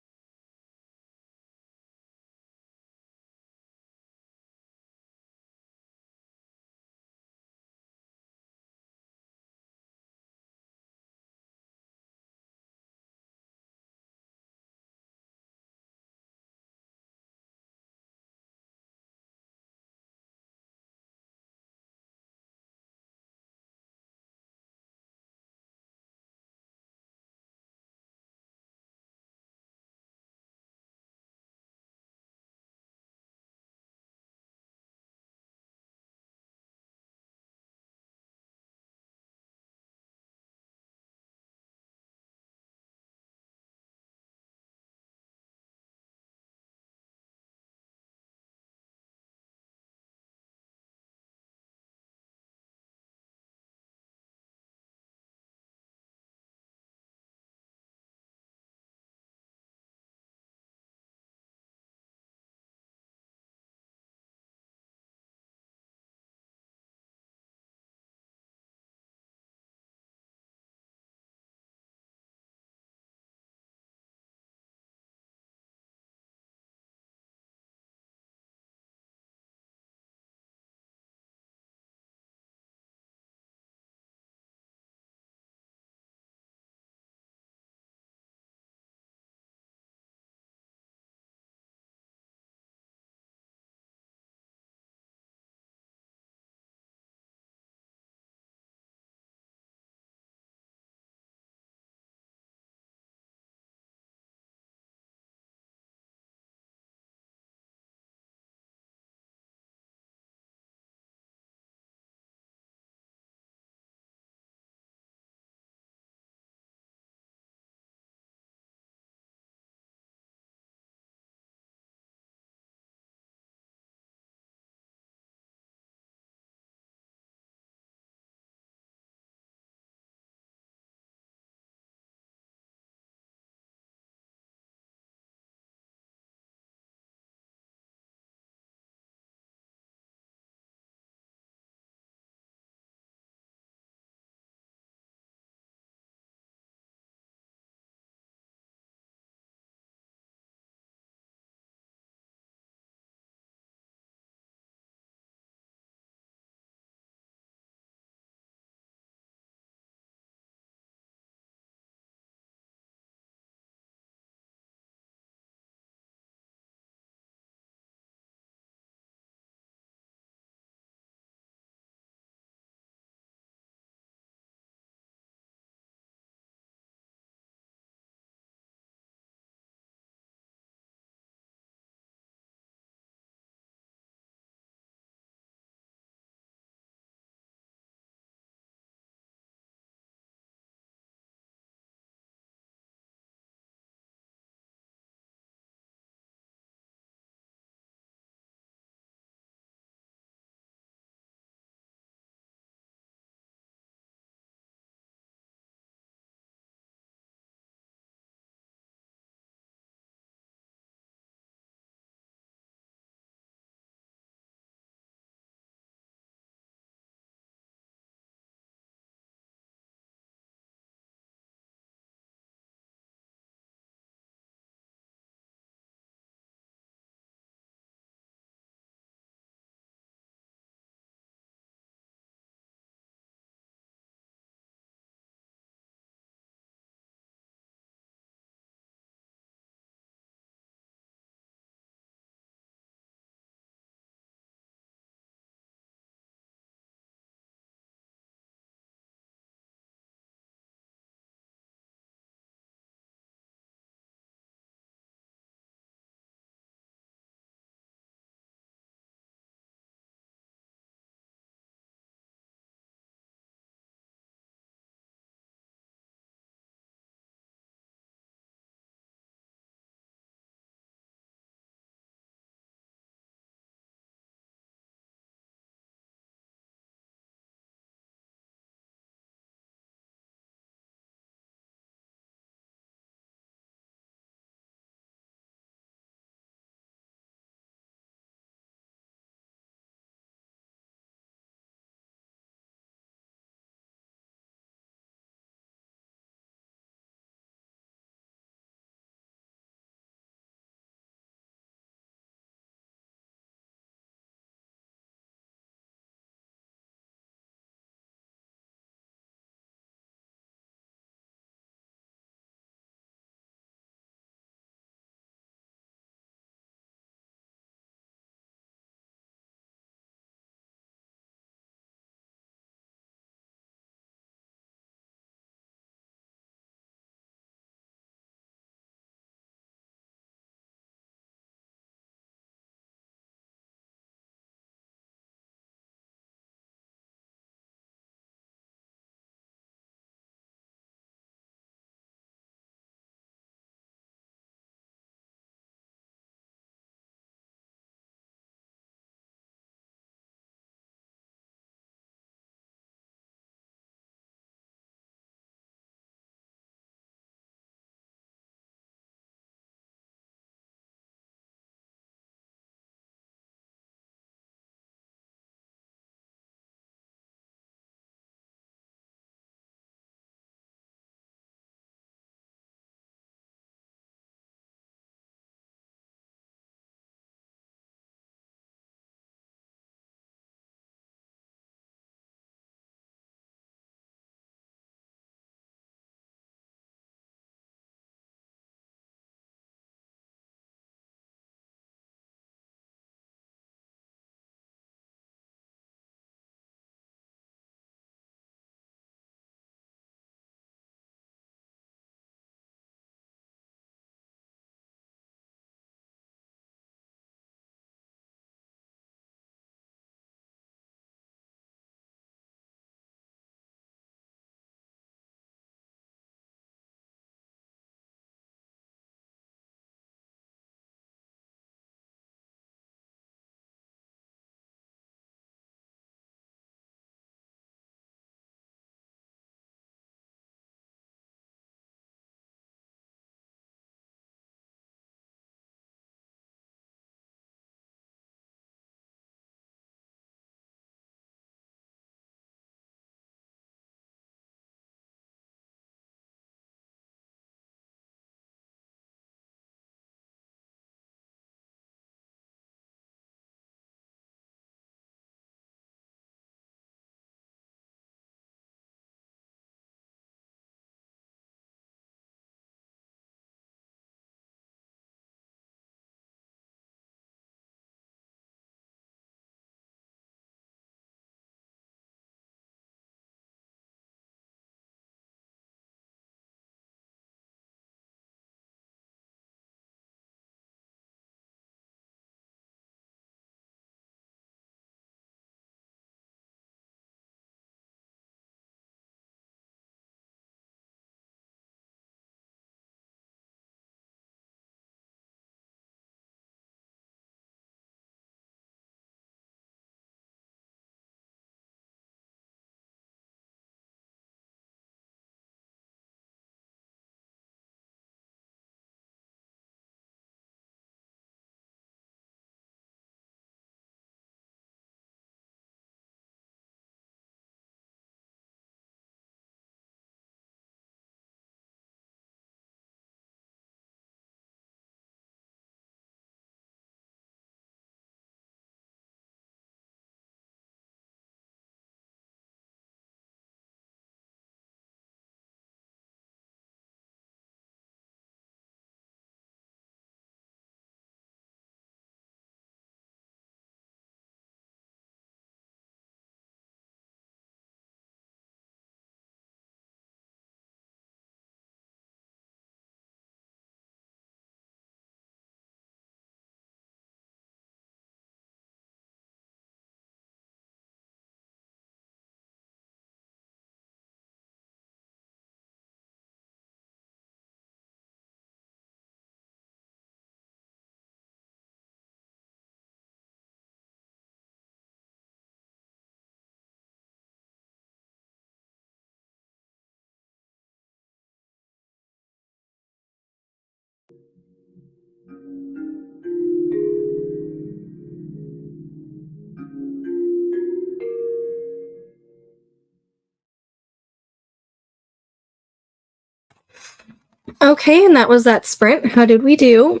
Okay, and that was that sprint. How did we do?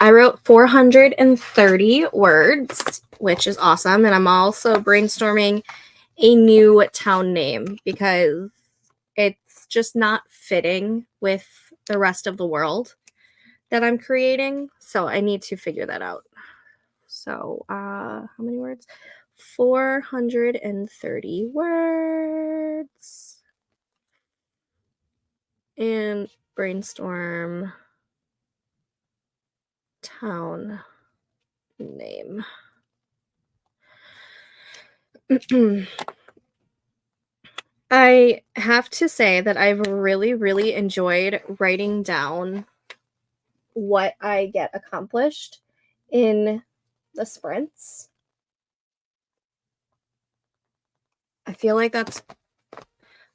I wrote 430 words, which is awesome. And I'm also brainstorming a new town name because it's just not fitting with the rest of the world that I'm creating. So I need to figure that out. So, how many words? 430 words. And brainstorm town name. I have to say that I've really, really enjoyed writing down what I get accomplished in the sprints. I feel like that's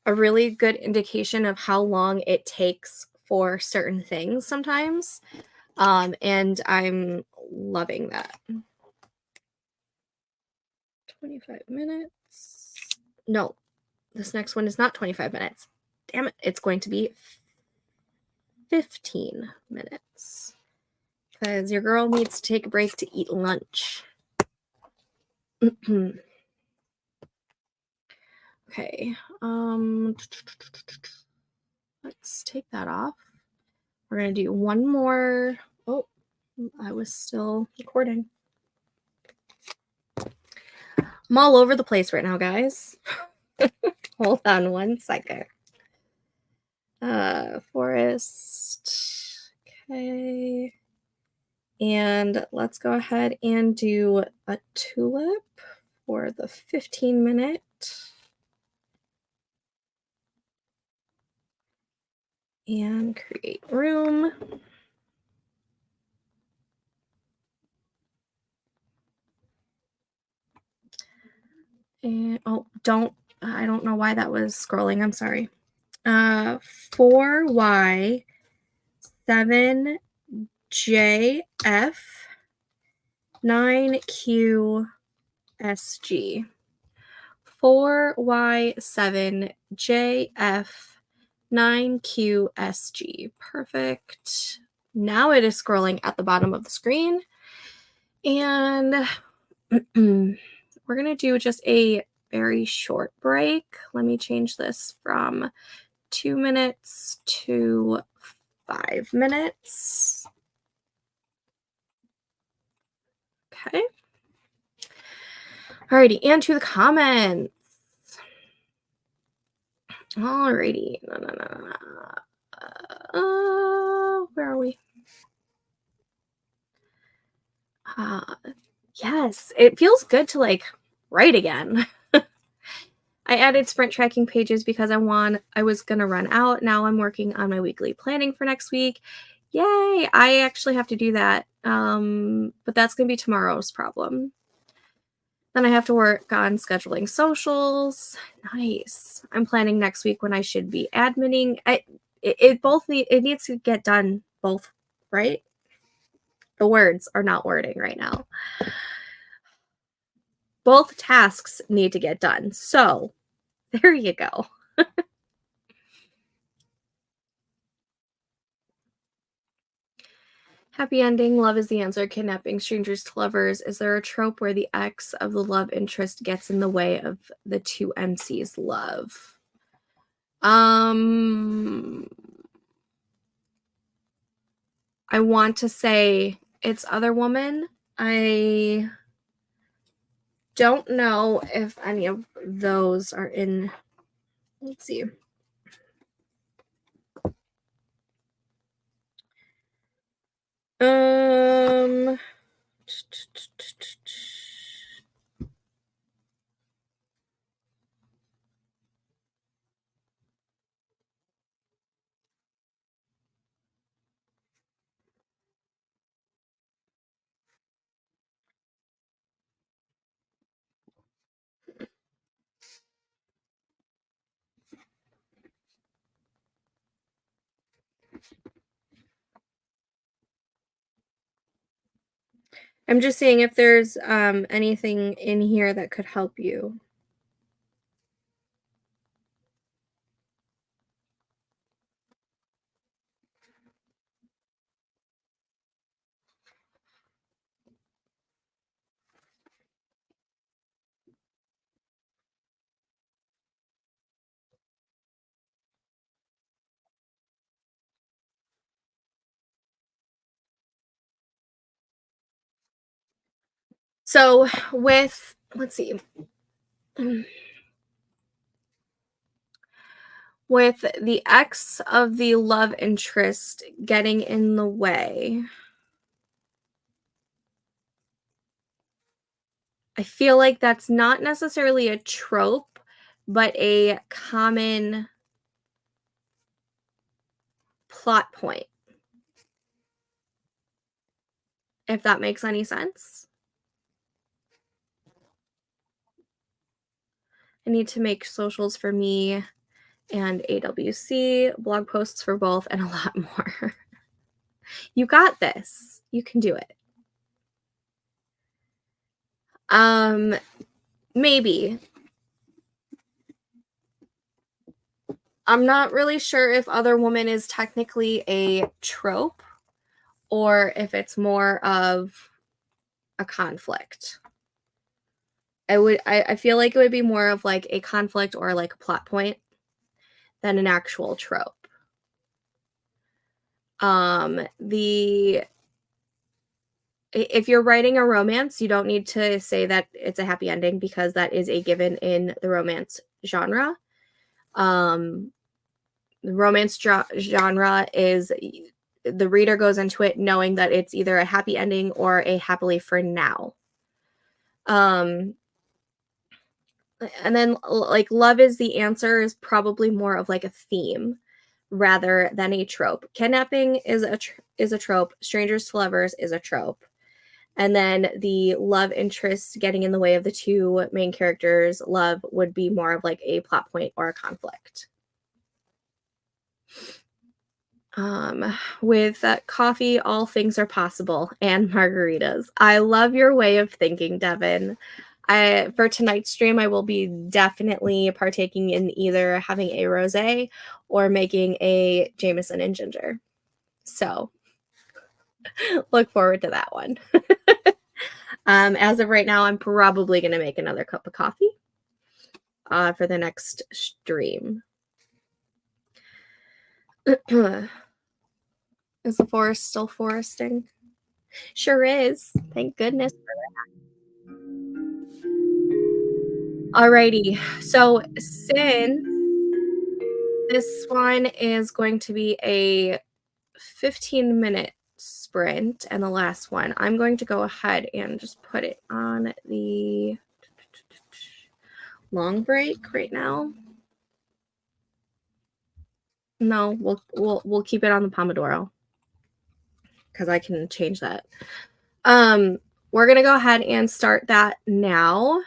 a really good indication of how long it takes for certain things sometimes. And I'm loving that. 25 minutes. No, this next one is not 25 minutes. Damn it. It's going to be 15 minutes because your girl needs to take a break to eat lunch. Okay. Let's take that off. We're going to do one more. Oh, I was still recording. I'm all over the place right now, guys. Hold on one second. Forest. Okay. And let's go ahead and do a tulip for the 15-minute. And create room. And I don't know why that was scrolling. I'm sorry. 4Y 7JF 9QSG. 4Y7JF 9QSG. Perfect. Now it is scrolling at the bottom of the screen. And we're going to do just a very short break. Let me change this from 2 minutes to 5 minutes. Okay. Alrighty, and to the comments. Alrighty. Where are we? Yes, it feels good to like write again. I added sprint tracking pages because I was gonna run out. Now I'm working on my weekly planning for next week. Yay! I actually have to do that. But that's gonna be tomorrow's problem. Then I have to work on scheduling socials. Nice. I'm planning next week when I should be adminning. It needs to get done both, right? The words are not wording right now. Both tasks need to get done. So there you go. Happy ending. Love is the answer. Kidnapping strangers to lovers. Is there a trope where the ex of the love interest gets in the way of the two MCs' love? I want to say it's Other Woman. I don't know if any of those are in. Let's see. I'm just seeing if there's anything in here that could help you. So with, let's see, with the ex of the love interest getting in the way, I feel like that's not necessarily a trope, but a common plot point, if that makes any sense. I need to make socials for me and AWC, blog posts for both, and a lot more. You got this. You can do it. Maybe. I'm not really sure if Other Woman is technically a trope or if it's more of a conflict. I feel like it would be more of like a conflict or like a plot point than an actual trope. If you're writing a romance, you don't need to say that it's a happy ending because that is a given in the romance genre. The romance genre is the reader goes into it knowing that it's either a happy ending or a happily for now. And then like love is the answer is probably more of like a theme rather than a trope. Kidnapping is a trope. Strangers to lovers is a trope. And then the love interest getting in the way of the two main characters' love would be more of like a plot point or a conflict. With coffee, all things are possible, and margaritas. I love your way of thinking, Devin. For tonight's stream, I will be definitely partaking in either having a rosé or making a Jameson and ginger. So look forward to that one. As of right now, I'm probably going to make another cup of coffee for the next stream. Is the forest still foresting? Sure is. Thank goodness for that. Alrighty. So since this one is going to be a 15-minute sprint and the last one, I'm going to go ahead and just put it on the long break right now. No, we'll keep it on the Pomodoro because I can change that. We're gonna go ahead and start that now.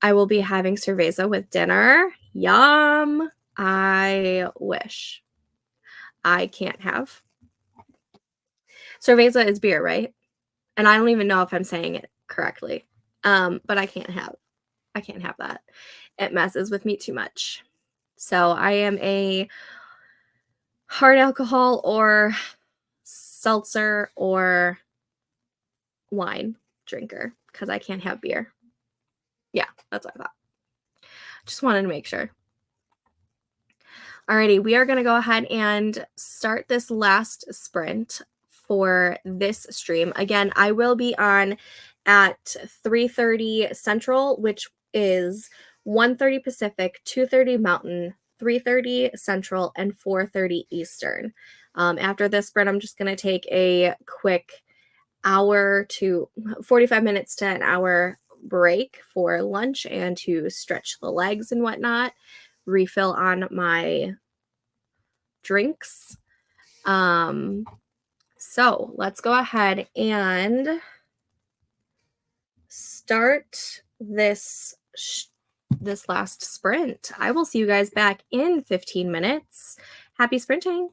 I will be having cerveza with dinner. Yum! I wish. I can't have. Cerveza is beer, right? And I don't even know if I'm saying it correctly. But I can't have that. It messes with me too much. So I am a hard alcohol or seltzer or wine drinker because I can't have beer. Yeah, that's what I thought. Just wanted to make sure. Alrighty, we are going to go ahead and start this last sprint for this stream. Again, I will be on at 3:30 Central, which is 1:30 Pacific, 2:30 Mountain, 3:30 Central, and 4:30 Eastern. After this sprint, I'm just going to take a quick hour to 45 minutes to an hour break for lunch and to stretch the legs and whatnot, refill on my drinks. So let's go ahead and start this last sprint. I will see you guys back in 15 minutes. Happy sprinting.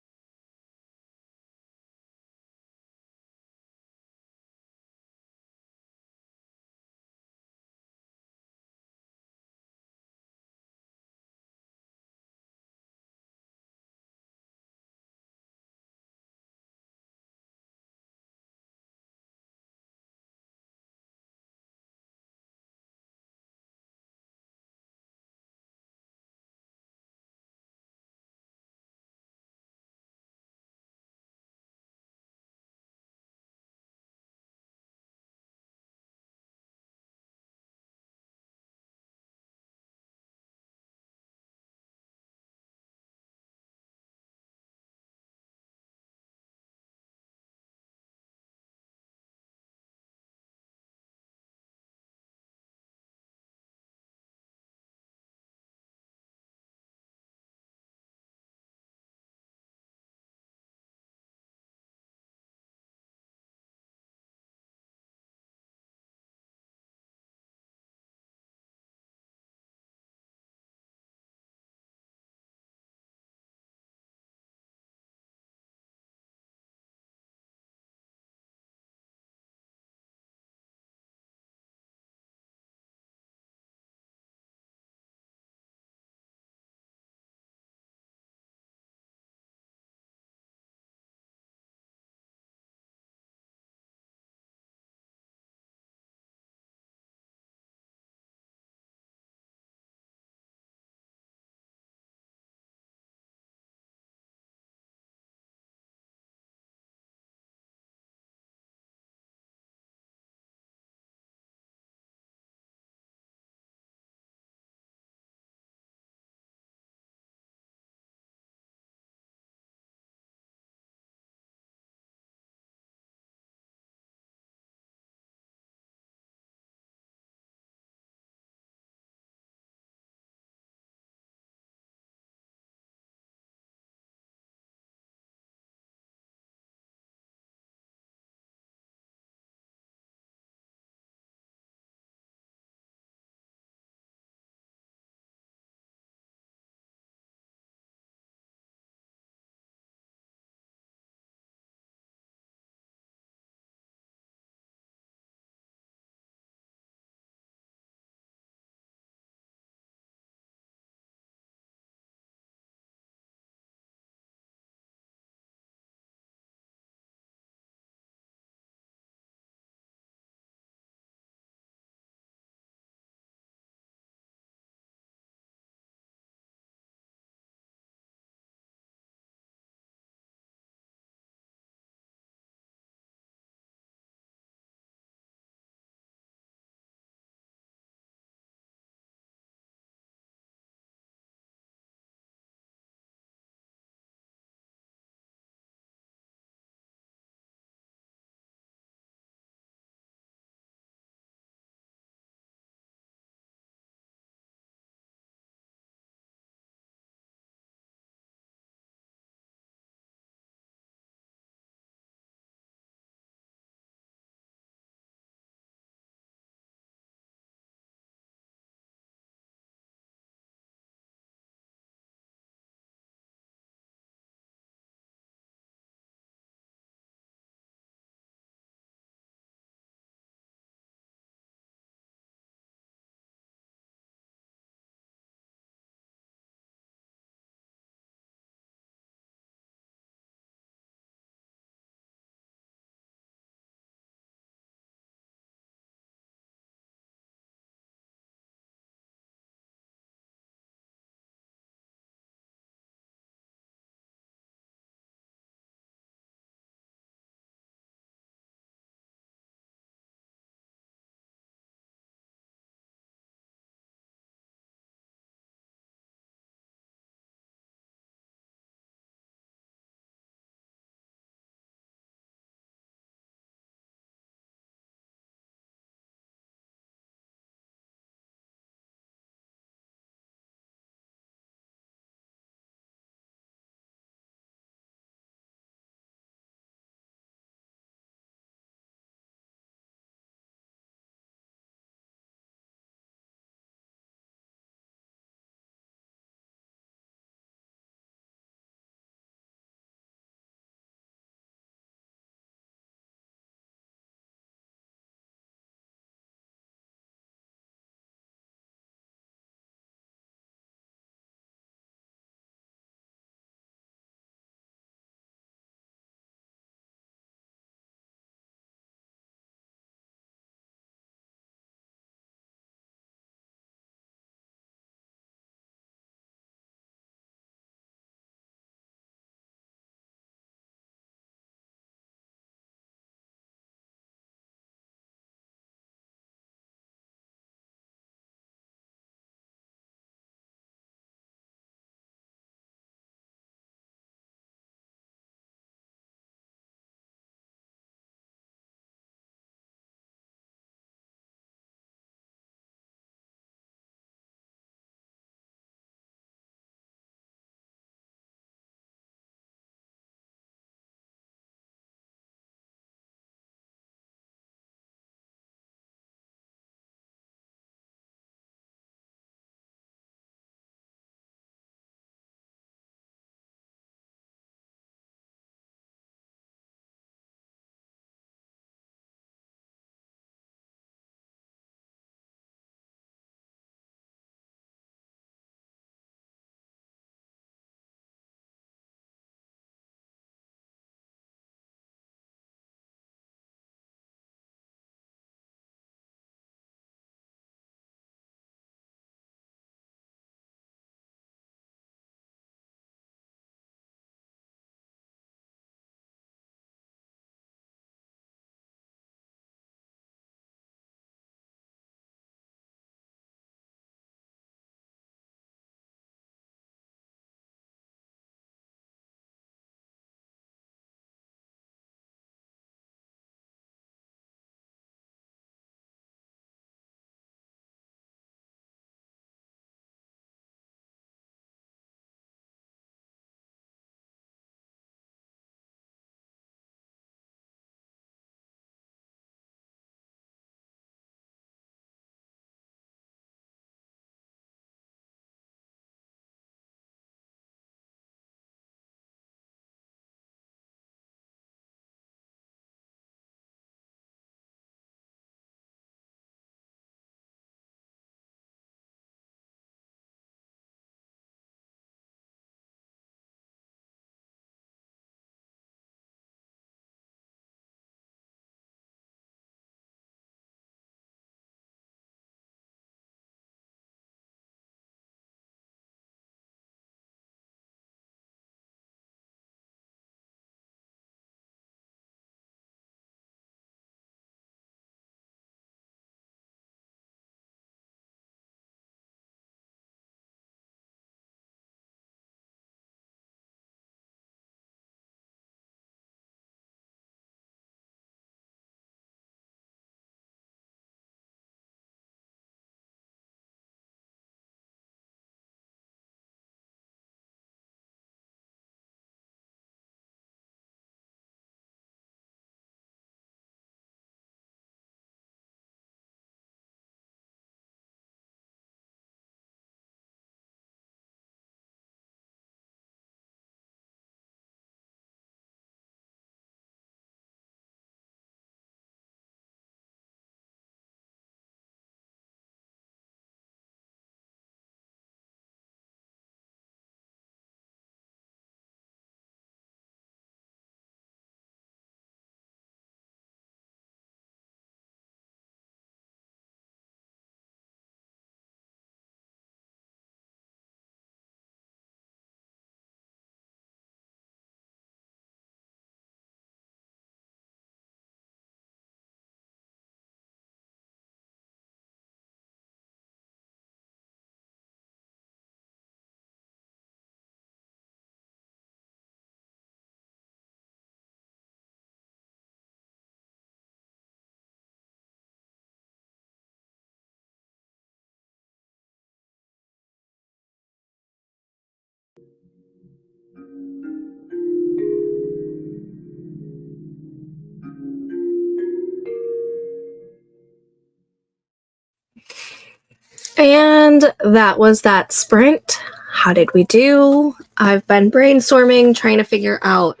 And that was that sprint. How did we do? I've been brainstorming, trying to figure out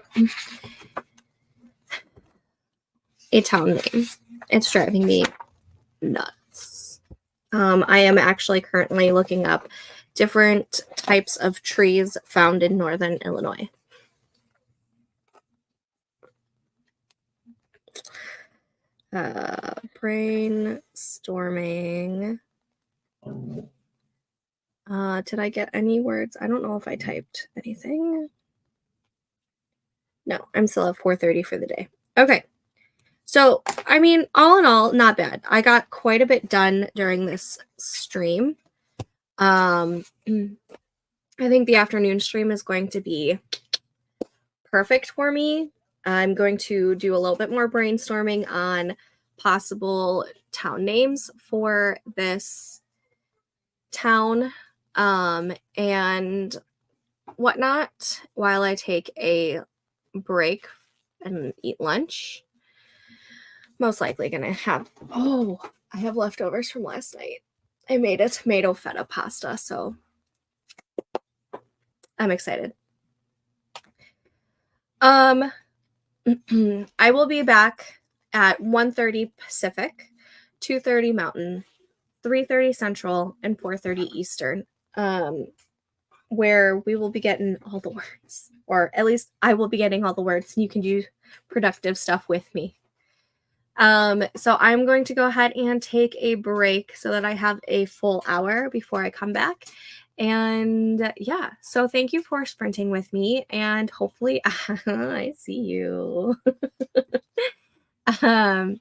a town name. It's driving me nuts. I am actually currently looking up different types of trees found in northern Illinois. Brainstorming. Did I get any words? I don't know if I typed anything. No, I'm still at 4:30 for the day. Okay. So, I mean, all in all, not bad. I got quite a bit done during this stream. I think the afternoon stream is going to be perfect for me. I'm going to do a little bit more brainstorming on possible town names for this town and whatnot while I take a break and eat lunch. Most likely gonna have, I have leftovers from last night. I made a tomato feta pasta, so I'm excited. I will be back at 1:30 Pacific, 2:30 Mountain, 3:30 Central, and 4:30 Eastern, where we will be getting all the words, or at least I will be getting all the words, and you can do productive stuff with me. So I'm going to go ahead and take a break so that I have a full hour before I come back. And yeah, so thank you for sprinting with me, and hopefully I see you. And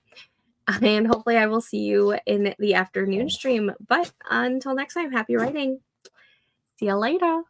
hopefully I will see you in the afternoon stream. But until next time, happy writing. See you later.